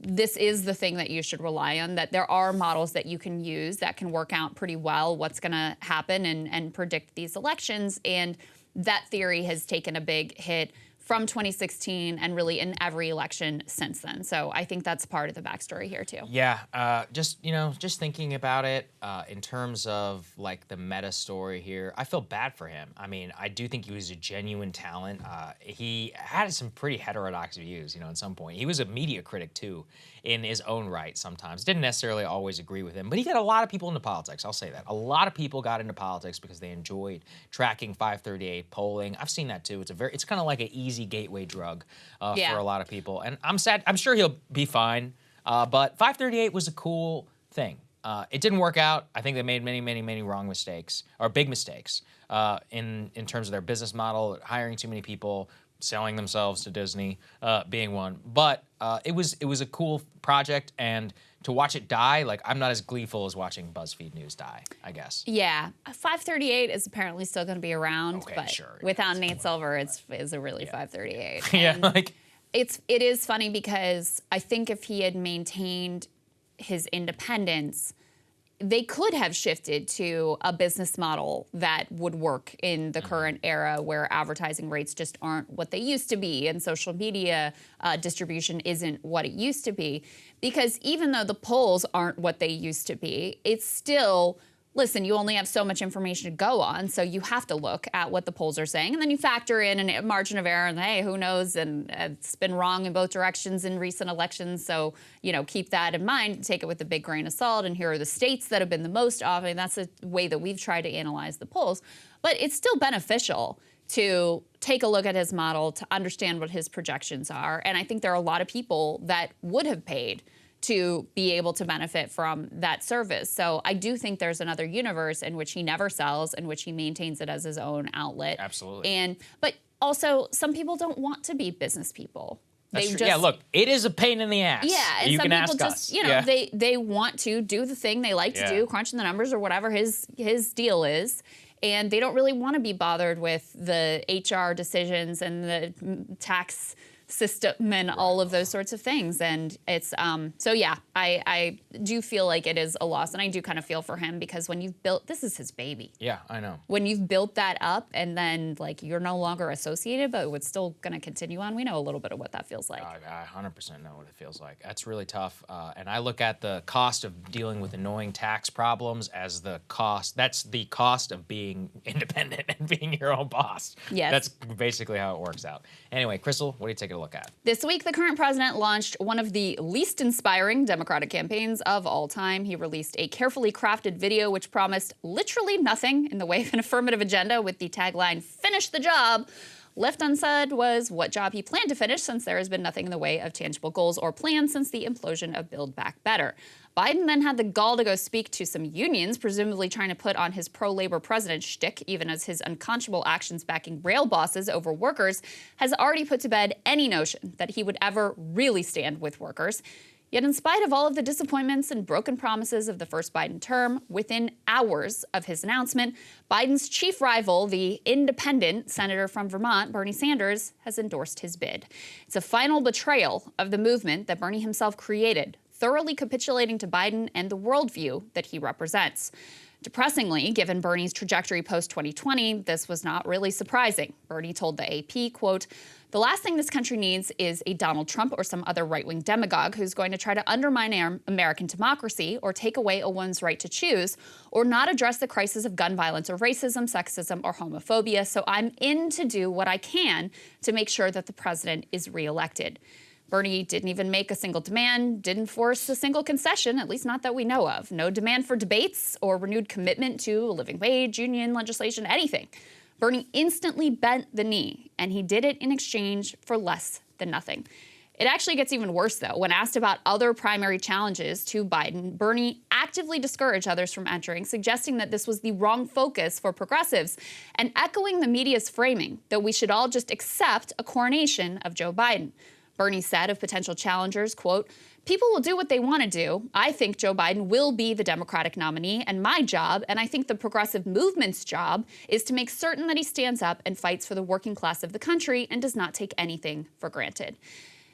this is the thing that you should rely on, that there are models that you can use that can work out pretty well what's going to happen and predict these elections. And that theory has taken a big hit from 2016 and really in every election since then. So I think that's part of the backstory here too. Yeah, just thinking about it in terms of like the meta story here, I feel bad for him. I mean, I do think he was a genuine talent. He had some pretty heterodox views, at some point. He was a media critic too, in his own right sometimes. Didn't necessarily always agree with him, but he got a lot of people into politics, I'll say that. A lot of people got into politics because they enjoyed tracking 538 polling. I've seen that too. It's kind of like an easy gateway drug for a lot of people. And I'm sad. I'm sure he'll be fine. But 538 was a cool thing. It didn't work out. I think they made many, many, many wrong mistakes, or big mistakes, in terms of their business model, hiring too many people, selling themselves to Disney being one. But it was a cool project, and to watch it die, like, I'm not as gleeful as watching BuzzFeed News die, I guess. Yeah, 538 is apparently still going to be around, Okay, but sure, without Nate Silver, it's a really 538. Yeah, like it is funny because I think if he had maintained his independence, they could have shifted to a business model that would work in the current era where advertising rates just aren't what they used to be and social media distribution isn't what it used to be. Because even though the polls aren't what they used to be, it's still, listen, you only have so much information to go on, so you have to look at what the polls are saying, and then you factor in a margin of error, and hey, who knows, and it's been wrong in both directions in recent elections, so, keep that in mind, take it with a big grain of salt, and here are the states that have been the most off, and that's a way that we've tried to analyze the polls. But it's still beneficial to take a look at his model, to understand what his projections are, and I think there are a lot of people that would have paid to be able to benefit from that service. So I do think there's another universe in which he never sells, in which he maintains it as his own outlet. Absolutely. But also, some people don't want to be business people. That's true. Yeah, look, it is a pain in the ass. Yeah, and you some can people ask just, us. they want to do the thing they like to do, crunching the numbers or whatever his deal is. And they don't really want to be bothered with the HR decisions and the tax system and all of those sorts of things. And it's, so yeah, I do feel like it is a loss. And I do kind of feel for him because when you've built, this is his baby. Yeah, I know. When you've built that up and then like you're no longer associated, but it's still going to continue on, we know a little bit of what that feels like. I 100% know what it feels like. That's really tough. And I look at the cost of dealing with annoying tax problems as the cost. That's the cost of being independent and being your own boss. Yes. That's basically how it works out. Anyway, Crystal, what do you take a look at? This week, the current president launched one of the least inspiring Democratic campaigns of all time. He released a carefully crafted video which promised literally nothing in the way of an affirmative agenda with the tagline, "Finish the job." Left unsaid was what job he planned to finish, since there has been nothing in the way of tangible goals or plans since the implosion of Build Back Better. Biden then had the gall to go speak to some unions, presumably trying to put on his pro-labor president shtick, even as his unconscionable actions backing rail bosses over workers has already put to bed any notion that he would ever really stand with workers. Yet in spite of all of the disappointments and broken promises of the first Biden term, within hours of his announcement, Biden's chief rival, the independent senator from Vermont, Bernie Sanders, has endorsed his bid. It's a final betrayal of the movement that Bernie himself created, thoroughly capitulating to Biden and the worldview that he represents. Depressingly, given Bernie's trajectory post-2020, this was not really surprising. Bernie told the AP, quote, "The last thing this country needs is a Donald Trump or some other right-wing demagogue who's going to try to undermine American democracy or take away a woman's right to choose or not address the crisis of gun violence or racism, sexism, or homophobia. So I'm in to do what I can to make sure that the president is reelected." Bernie didn't even make a single demand, didn't force a single concession, at least not that we know of. No demand for debates or renewed commitment to a living wage, union legislation, anything. Bernie instantly bent the knee, and he did it in exchange for less than nothing. It actually gets even worse, though. When asked about other primary challenges to Biden, Bernie actively discouraged others from entering, suggesting that this was the wrong focus for progressives, and echoing the media's framing that we should all just accept a coronation of Joe Biden. Bernie said of potential challengers, quote, "People will do what they want to do. I think Joe Biden will be the Democratic nominee, and my job, and I think the progressive movement's job, is to make certain that he stands up and fights for the working class of the country and does not take anything for granted."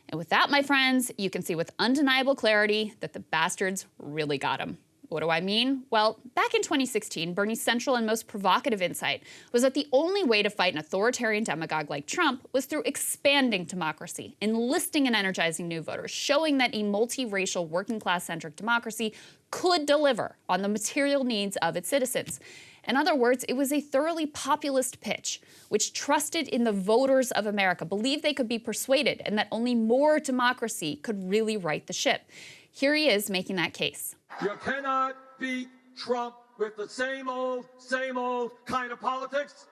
And with that, my friends, you can see with undeniable clarity that the bastards really got him. What do I mean? Well, back in 2016, Bernie's central and most provocative insight was that the only way to fight an authoritarian demagogue like Trump was through expanding democracy, enlisting and energizing new voters, showing that a multiracial, working-class-centric democracy could deliver on the material needs of its citizens. In other words, it was a thoroughly populist pitch, which trusted in the voters of America, believed they could be persuaded, and that only more democracy could really right the ship. Here he is making that case. You cannot beat Trump with the same old kind of politics.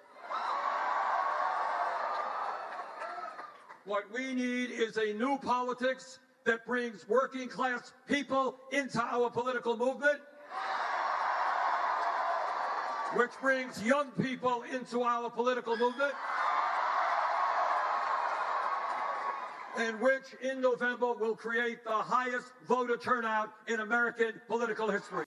What we need is a new politics that brings working class people into our political movement, which brings young people into our political movement, and which in November will create the highest voter turnout in American political history.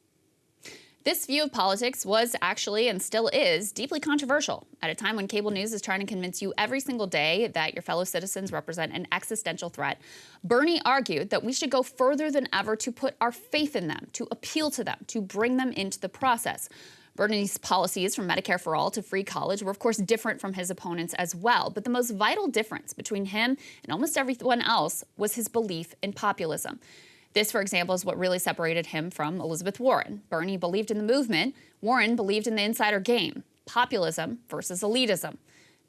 This view of politics was actually, and still is, deeply controversial at a time when cable news is trying to convince you every single day that your fellow citizens represent an existential threat. Bernie argued that we should go further than ever to put our faith in them, to appeal to them, to bring them into the process. Bernie's policies, from Medicare for All to free college, were of course different from his opponents as well. But the most vital difference between him and almost everyone else was his belief in populism. This, for example, is what really separated him from Elizabeth Warren. Bernie believed in the movement. Warren believed in the insider game, populism versus elitism.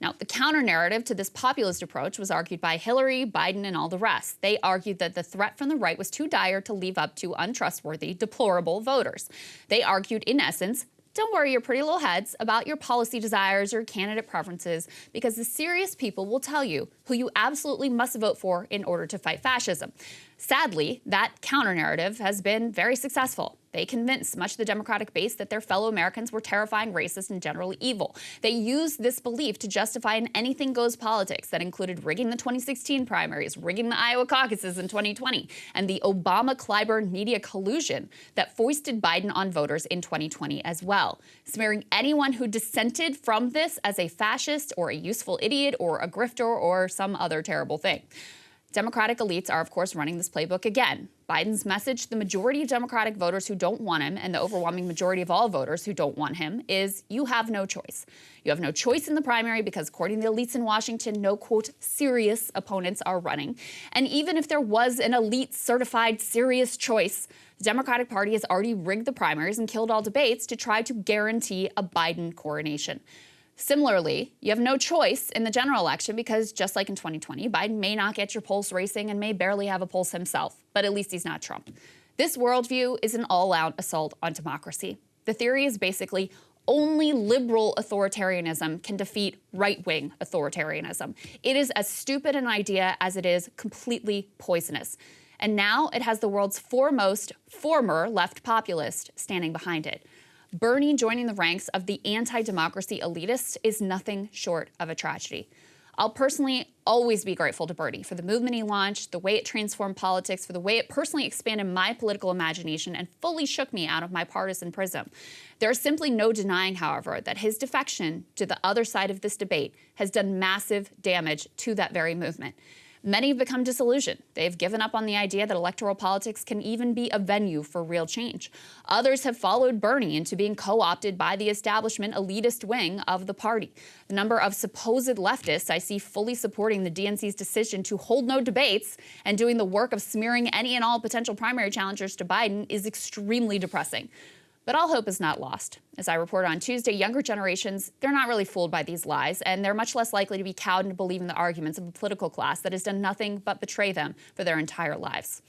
Now, the counter-narrative to this populist approach was argued by Hillary, Biden, and all the rest. They argued that the threat from the right was too dire to leave up to untrustworthy, deplorable voters. They argued, in essence, don't worry your pretty little heads about your policy desires or candidate preferences, because the serious people will tell you who you absolutely must vote for in order to fight fascism. Sadly, that counter-narrative has been very successful. They convinced much of the Democratic base that their fellow Americans were terrifying, racist, and generally evil. They used this belief to justify an anything-goes politics that included rigging the 2016 primaries, rigging the Iowa caucuses in 2020, and the Obama-Clyburn media collusion that foisted Biden on voters in 2020 as well, smearing anyone who dissented from this as a fascist or a useful idiot or a grifter or some other terrible thing. Democratic elites are, of course, running this playbook again. Biden's message to the majority of Democratic voters who don't want him and the overwhelming majority of all voters who don't want him is you have no choice. You have no choice in the primary because, according to the elites in Washington, no, quote, serious opponents are running. And even if there was an elite-certified serious choice, the Democratic Party has already rigged the primaries and killed all debates to try to guarantee a Biden coronation. Similarly, you have no choice in the general election because, just like in 2020, Biden may not get your pulse racing and may barely have a pulse himself, but at least he's not Trump. This worldview is an all-out assault on democracy. The theory is basically only liberal authoritarianism can defeat right-wing authoritarianism. It is as stupid an idea as it is completely poisonous. And now it has the world's foremost former left populist standing behind it. Bernie joining the ranks of the anti-democracy elitists is nothing short of a tragedy. I'll personally always be grateful to Bernie for the movement he launched, the way it transformed politics, for the way it personally expanded my political imagination and fully shook me out of my partisan prism. There is simply no denying, however, that his defection to the other side of this debate has done massive damage to that very movement. Many have become disillusioned. They've given up on the idea that electoral politics can even be a venue for real change. Others have followed Bernie into being co-opted by the establishment elitist wing of the party. The number of supposed leftists I see fully supporting the DNC's decision to hold no debates and doing the work of smearing any and all potential primary challengers to Biden is extremely depressing. But all hope is not lost. As I reported on Tuesday, younger generations, they're not really fooled by these lies, and they're much less likely to be cowed into believing the arguments of a political class that has done nothing but betray them for their entire lives.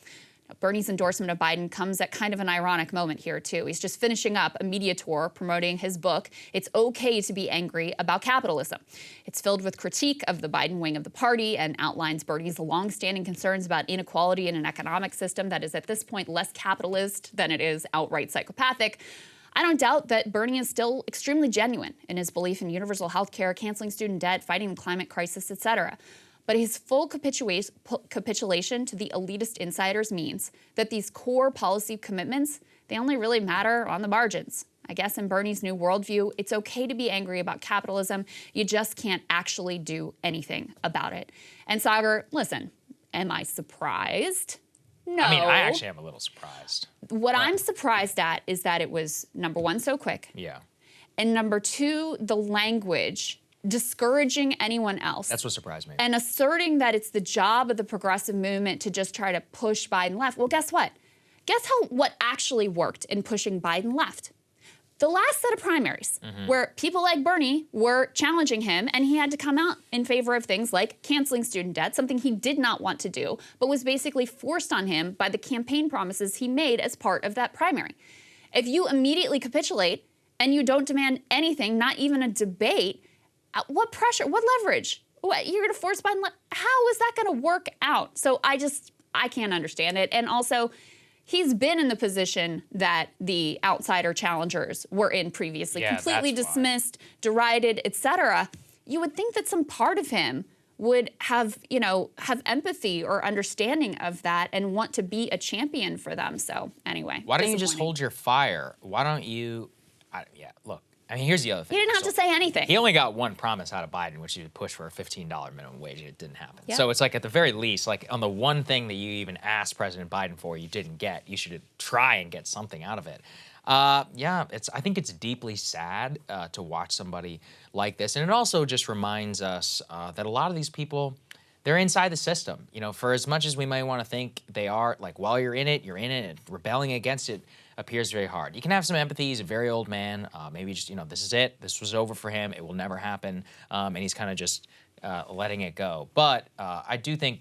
Now, Bernie's endorsement of Biden comes at kind of an ironic moment here, too. He's just finishing up a media tour promoting his book, It's Okay to Be Angry About Capitalism. It's filled with critique of the Biden wing of the party and outlines Bernie's longstanding concerns about inequality in an economic system that is at this point less capitalist than it is outright psychopathic. I don't doubt that Bernie is still extremely genuine in his belief in universal health care, canceling student debt, fighting the climate crisis, etc. But his full capitulation to the elitist insiders means that these core policy commitments, they only really matter on the margins. I guess in Bernie's new worldview, it's okay to be angry about capitalism. You just can't actually do anything about it. And Sagar, listen, am I surprised? No. I mean, I actually am a little surprised. What I'm surprised at is that it was, number one, so quick. Yeah. And number two, the language discouraging anyone else. That's what surprised me. And asserting that it's the job of the progressive movement to just try to push Biden left. Well, guess what? Guess what actually worked in pushing Biden left? The last set of primaries, where people like Bernie were challenging him, and he had to come out in favor of things like canceling student debt, something he did not want to do, but was basically forced on him by the campaign promises he made as part of that primary. If you immediately capitulate and you don't demand anything, not even a debate, what pressure, what leverage? What, you're going to force Biden? How is that going to work out? So I can't understand it. And also, he's been in the position that the outsider challengers were in previously, completely dismissed, derided, etc. You would think that some part of him would have, have empathy or understanding of that and want to be a champion for them. So anyway. Why don't you just hold your fire? Why don't you, look. I mean, here's the other thing. He didn't have to say anything. He only got one promise out of Biden, which he would push for a $15 minimum wage, and it didn't happen. Yeah. So it's like, at the very least, like on the one thing that you even asked President Biden for, you didn't get, you should try and get something out of it. I think it's deeply sad to watch somebody like this. And it also just reminds us that a lot of these people, they're inside the system. For as much as we might want to think they are, like, while you're in it, and rebelling against it appears very hard. You can have some empathy. He's a very old man. Maybe just, this is it. This was over for him. It will never happen. And he's kind of just letting it go. But I do think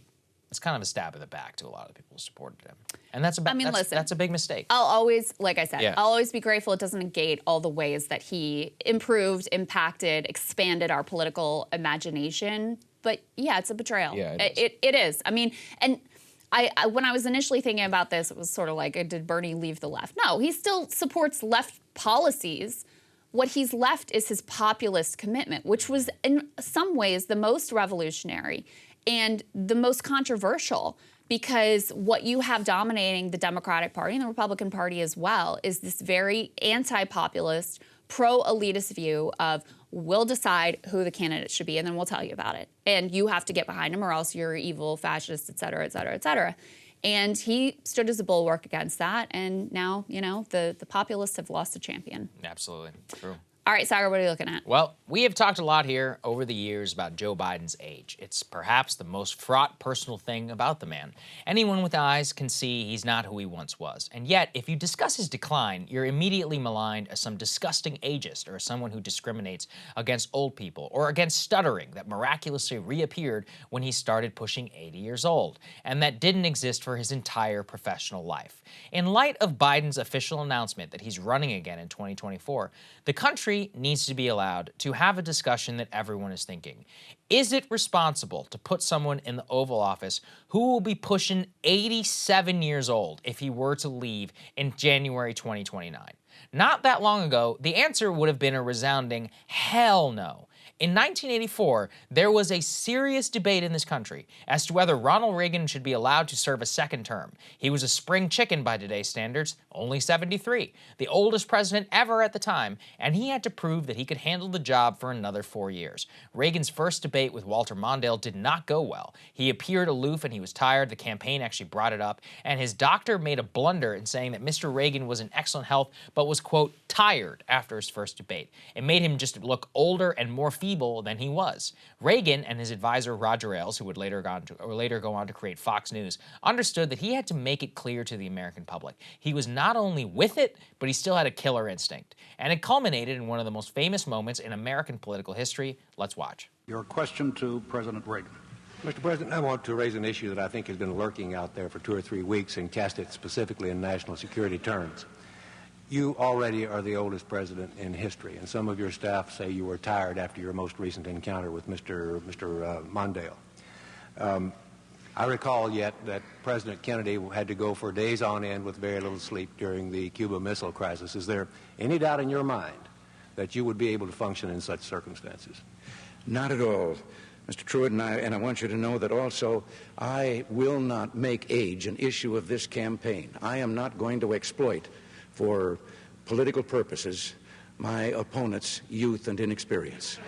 it's kind of a stab in the back to a lot of the people who supported him. And that's a big mistake. I'll always, like I said, I'll always be grateful it doesn't negate all the ways that he improved, impacted, expanded our political imagination. But yeah, it's a betrayal. Yeah, it is. I mean, and I when I was initially thinking about this, it was sort of like, did Bernie leave the left? No, he still supports left policies. What he's left is his populist commitment, which was in some ways the most revolutionary and the most controversial, because what you have dominating the Democratic Party and the Republican Party as well is this very anti-populist, pro-elitist view of, we'll decide who the candidate should be, and then we'll tell you about it. And you have to get behind him or else you're evil, fascist, et cetera, et cetera, et cetera. And he stood as a bulwark against that, and now, the populists have lost a champion. Absolutely. True. All right, Sagar, what are you looking at? Well, we have talked a lot here over the years about Joe Biden's age. It's perhaps the most fraught personal thing about the man. Anyone with eyes can see he's not who he once was. And yet, if you discuss his decline, you're immediately maligned as some disgusting ageist or as someone who discriminates against old people or against stuttering that miraculously reappeared when he started pushing 80 years old, and that didn't exist for his entire professional life. In light of Biden's official announcement that he's running again in 2024, the country needs to be allowed to have a discussion that everyone is thinking. Is it responsible to put someone in the Oval Office who will be pushing 87 years old if he were to leave in January 2029? Not that long ago, the answer would have been a resounding hell no. In 1984, there was a serious debate in this country as to whether Ronald Reagan should be allowed to serve a second term. He was a spring chicken by today's standards, only 73, the oldest president ever at the time, and he had to prove that he could handle the job for another 4 years. Reagan's first debate with Walter Mondale did not go well. He appeared aloof and he was tired. The campaign actually brought it up, and his doctor made a blunder in saying that Mr. Reagan was in excellent health but was, quote, tired after his first debate. It made him just look older and more feeble than he was. Reagan and his advisor Roger Ailes, who would later go on to create Fox News, understood that he had to make it clear to the American public. He was not only with it, but he still had a killer instinct. And it culminated in one of the most famous moments in American political history. Let's watch. Your question to President Reagan. Mr. President, I want to raise an issue that I think has been lurking out there for 2 or 3 weeks and cast it specifically in national security terms. You already are the oldest president in history, and some of your staff say you were tired after your most recent encounter with Mr. Mondale. I recall yet that President Kennedy had to go for days on end with very little sleep during the Cuba Missile Crisis. Is there any doubt in your mind that you would be able to function in such circumstances? Not at all, Mr. Truitt, and I want you to know that also I will not make age an issue of this campaign. I am not going to exploit for political purposes my opponent's youth and inexperience.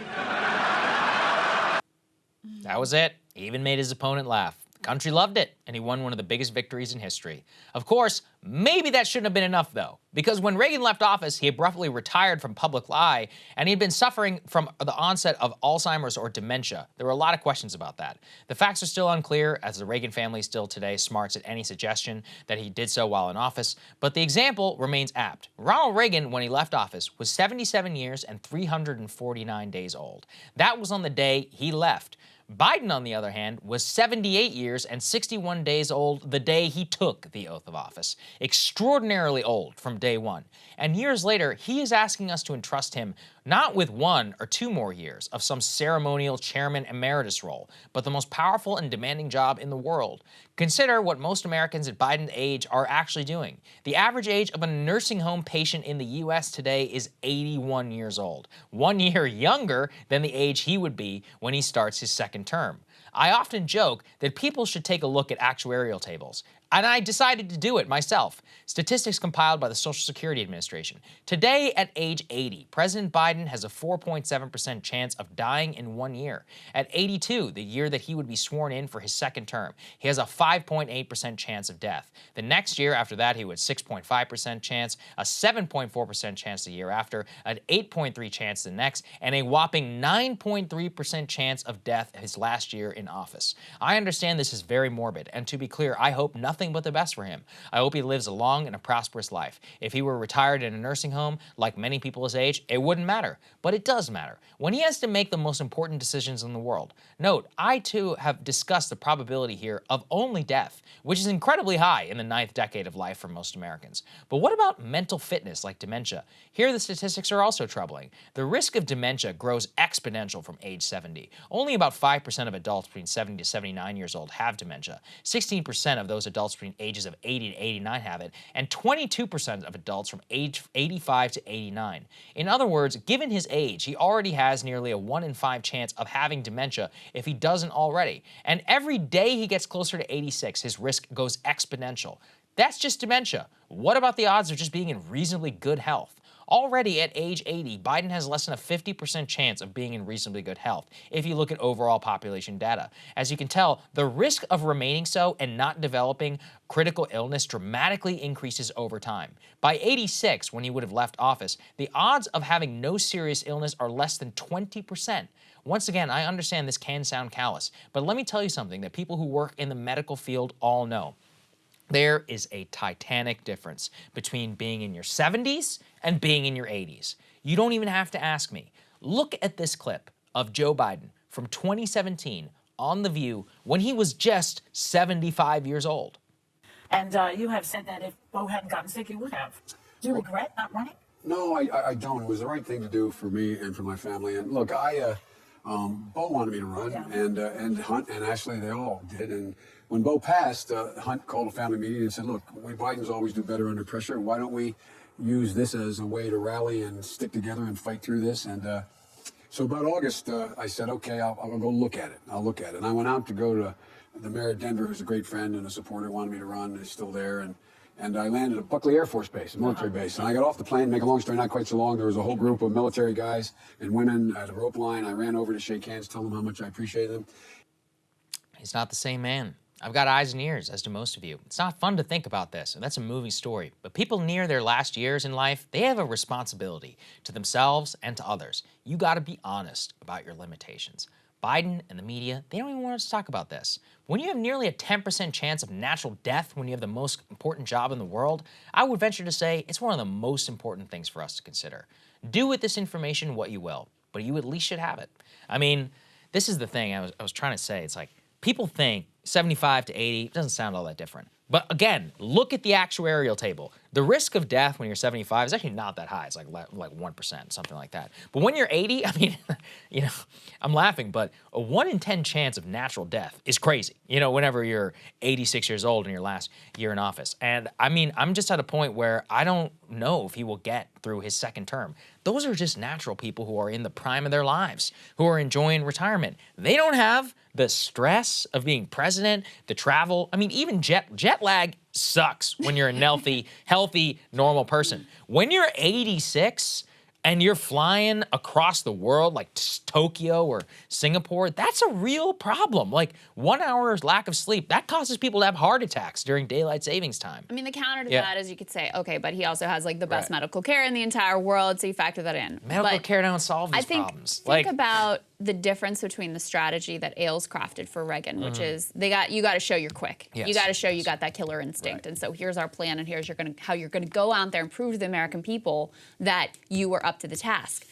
That was it. He even made his opponent laugh. The country loved it, and he won one of the biggest victories in history. Of course, maybe that shouldn't have been enough, though, because when Reagan left office, he abruptly retired from public eye, and he'd been suffering from the onset of Alzheimer's or dementia. There were a lot of questions about that. The facts are still unclear, as the Reagan family still today smarts at any suggestion that he did so while in office, but the example remains apt. Ronald Reagan, when he left office, was 77 years and 349 days old. That was on the day he left. Biden, on the other hand, was 78 years and 61 days old the day he took the oath of office. Extraordinarily old from day one. And years later, he is asking us to entrust him not with 1 or 2 more years of some ceremonial chairman emeritus role, but the most powerful and demanding job in the world. Consider what most Americans at Biden's age are actually doing. The average age of a nursing home patient in the U.S. today is 81 years old, 1 year younger than the age he would be when he starts his second term. I often joke that people should take a look at actuarial tables. And I decided to do it myself. Statistics compiled by the Social Security Administration. Today, at age 80, President Biden has a 4.7% chance of dying in 1 year. At 82, the year that he would be sworn in for his second term, he has a 5.8% chance of death. The next year after that, he would 6.5% chance, a 7.4% chance the year after, an 8.3% chance the next, and a whopping 9.3% chance of death his last year in office. I understand this is very morbid, and to be clear, I hope nothing but the best for him. I hope he lives a long and a prosperous life. If he were retired in a nursing home, like many people his age, it wouldn't matter. But it does matter. When he has to make the most important decisions in the world. Note, I too have discussed the probability here of only death, which is incredibly high in the 9th decade of life for most Americans. But what about mental fitness like dementia? Here the statistics are also troubling. The risk of dementia grows exponential from age 70. Only about 5% of adults between 70 to 79 years old have dementia. 16% of those adults between ages of 80 to 89 have it, and 22% of adults from age 85 to 89. In other words, given his age, he already has nearly a 1 in 5 chance of having dementia if he doesn't already. And every day he gets closer to 86, his risk goes exponential. That's just dementia. What about the odds of just being in reasonably good health? Already at age 80, Biden has less than a 50% chance of being in reasonably good health if you look at overall population data. As you can tell, the risk of remaining so and not developing critical illness dramatically increases over time. By 86, when he would have left office, the odds of having no serious illness are less than 20%. Once again, I understand this can sound callous, but let me tell you something that people who work in the medical field all know. There is a titanic difference between being in your 70s and being in your 80s. You don't even have to ask me. Look at this clip of Joe Biden from 2017 on The View when he was just 75 years old. And you have said that if Beau hadn't gotten sick, he would have. Do you regret not running? No, I don't. It was the right thing to do for me and for my family. And look, Beau wanted me to run, yeah. and Hunt and Ashley, they all did. And when Beau passed, Hunt called a family meeting and said, look, we Bidens always do better under pressure. Why don't we use this as a way to rally and stick together and fight through this? And so about August, I said, okay, I'll go look at it. I'll look at it. And I went out to go to the mayor of Denver, who's a great friend and a supporter, wanted me to run. He's still there. And I landed at Buckley Air Force Base, a military base. And I got off the plane, make a long story not quite so long, there was a whole group of military guys and women at a rope line. I ran over to shake hands, tell them how much I appreciated them. He's not the same man. I've got eyes and ears, as do most of you. It's not fun to think about this, and that's a movie story. But people near their last years in life, they have a responsibility to themselves and to others. You gotta be honest about your limitations. Biden and the media, they don't even want us to talk about this. When you have nearly a 10% chance of natural death when you have the most important job in the world, I would venture to say it's one of the most important things for us to consider. Do with this information what you will, but you at least should have it. I mean, this is the thing I was trying to say. It's like, people think 75 to 80 doesn't sound all that different. But again, look at the actuarial table. The risk of death when you're 75 is actually not that high. It's like 1%, something like that. But when you're 80, I mean, you know, I'm laughing, but a 1 in 10 chance of natural death is crazy, you know, whenever you're 86 years old in your last year in office. And I mean, I'm just at a point where I don't know if he will get through his second term. Those are just natural people who are in the prime of their lives, who are enjoying retirement. They don't have the stress of being president, the travel. I mean, even jet lag sucks when you're a healthy, normal person. When you're 86 and you're flying across the world like Tokyo or Singapore, that's a real problem. Like 1 hour's lack of sleep, that causes people to have heart attacks during daylight savings time. I mean, the counter to that is you could say, okay, but he also has like the best medical care in the entire world, so you factor that in. Medical care don't solve these problems. Think about the difference between the strategy that Ailes crafted for Reagan, which is you got to show you're quick. Yes. You got to show you got that killer instinct. Right. And so here's our plan, and here's how you're going to go out there and prove to the American people that you were up to the task.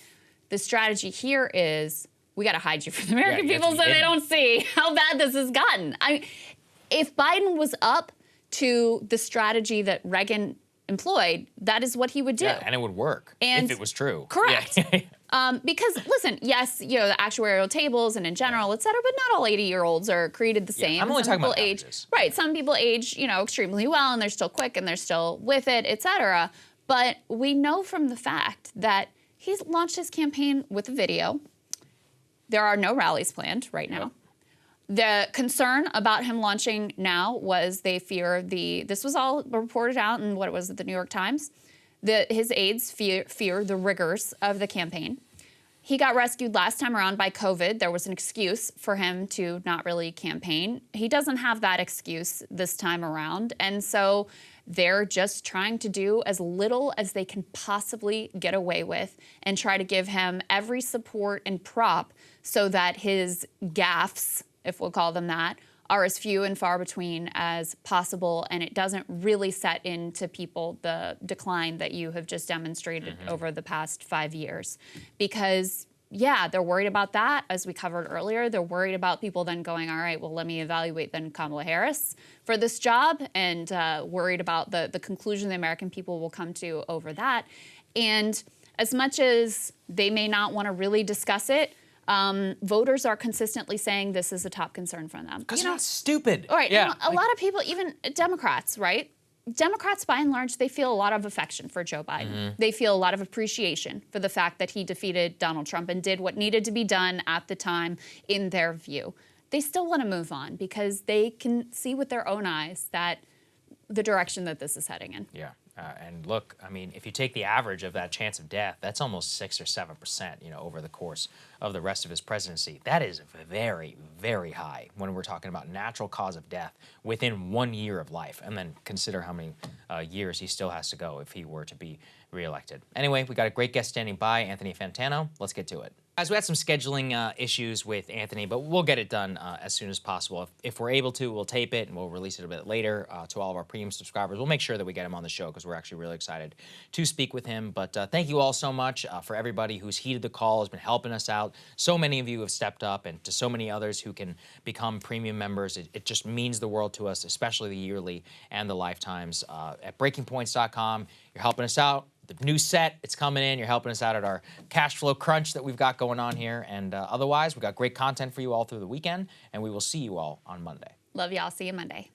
The strategy here is we got to hide you from the American people so they don't see how bad this has gotten. If Biden was up to the strategy that Reagan employed, that is what he would do. Yeah, and it would work if it was true. Correct. Yeah. Because, listen, yes, you know, the actuarial tables and in general, et cetera, but not all 80-year-olds are created the same. I'm only talking about averages. Right. Some people age, you know, extremely well, and they're still quick, and they're still with it, et cetera. But we know from the fact that he's launched his campaign with a video. There are no rallies planned right now. The concern about him launching now was they fear this was all reported out in what was it, the New York Times, his aides fear the rigors of the campaign. He got rescued last time around by COVID. There was an excuse for him to not really campaign. He doesn't have that excuse this time around. And so they're just trying to do as little as they can possibly get away with and try to give him every support and prop so that his gaffes, if we'll call them that, are as few and far between as possible, and it doesn't really set into people the decline that you have just demonstrated over the past 5 years. Because, yeah, they're worried about that, as we covered earlier. They're worried about people then going, all right, well, let me evaluate then Kamala Harris for this job, and worried about the conclusion the American people will come to over that. And as much as they may not want to really discuss it, voters are consistently saying this is a top concern for them. Because you're not stupid. All right. Yeah. A lot of people, even Democrats, right? Democrats, by and large, they feel a lot of affection for Joe Biden. They feel a lot of appreciation for the fact that he defeated Donald Trump and did what needed to be done at the time in their view. They still want to move on because they can see with their own eyes that the direction that this is heading in. Yeah. And look, I mean, if you take the average of that chance of death, that's almost 6 or 7%, over the course of the rest of his presidency. That is very, very high when we're talking about natural cause of death within 1 year of life. And then consider how many years he still has to go if he were to be reelected. Anyway, we got a great guest standing by, Anthony Fantano. Let's get to it. Guys, we had some scheduling issues with Anthony, but we'll get it done as soon as possible. If we're able to, we'll tape it and we'll release it a bit later to all of our premium subscribers. We'll make sure that we get him on the show because we're actually really excited to speak with him. But thank you all so much for everybody who's heeded the call, has been helping us out. So many of you have stepped up, and to so many others who can become premium members. It just means the world to us, especially the yearly and the lifetimes. At breakingpoints.com, you're helping us out. The new set, it's coming in. You're helping us out at our cash flow crunch that we've got going on here. And otherwise, we've got great content for you all through the weekend, and we will see you all on Monday. Love y'all. See you Monday.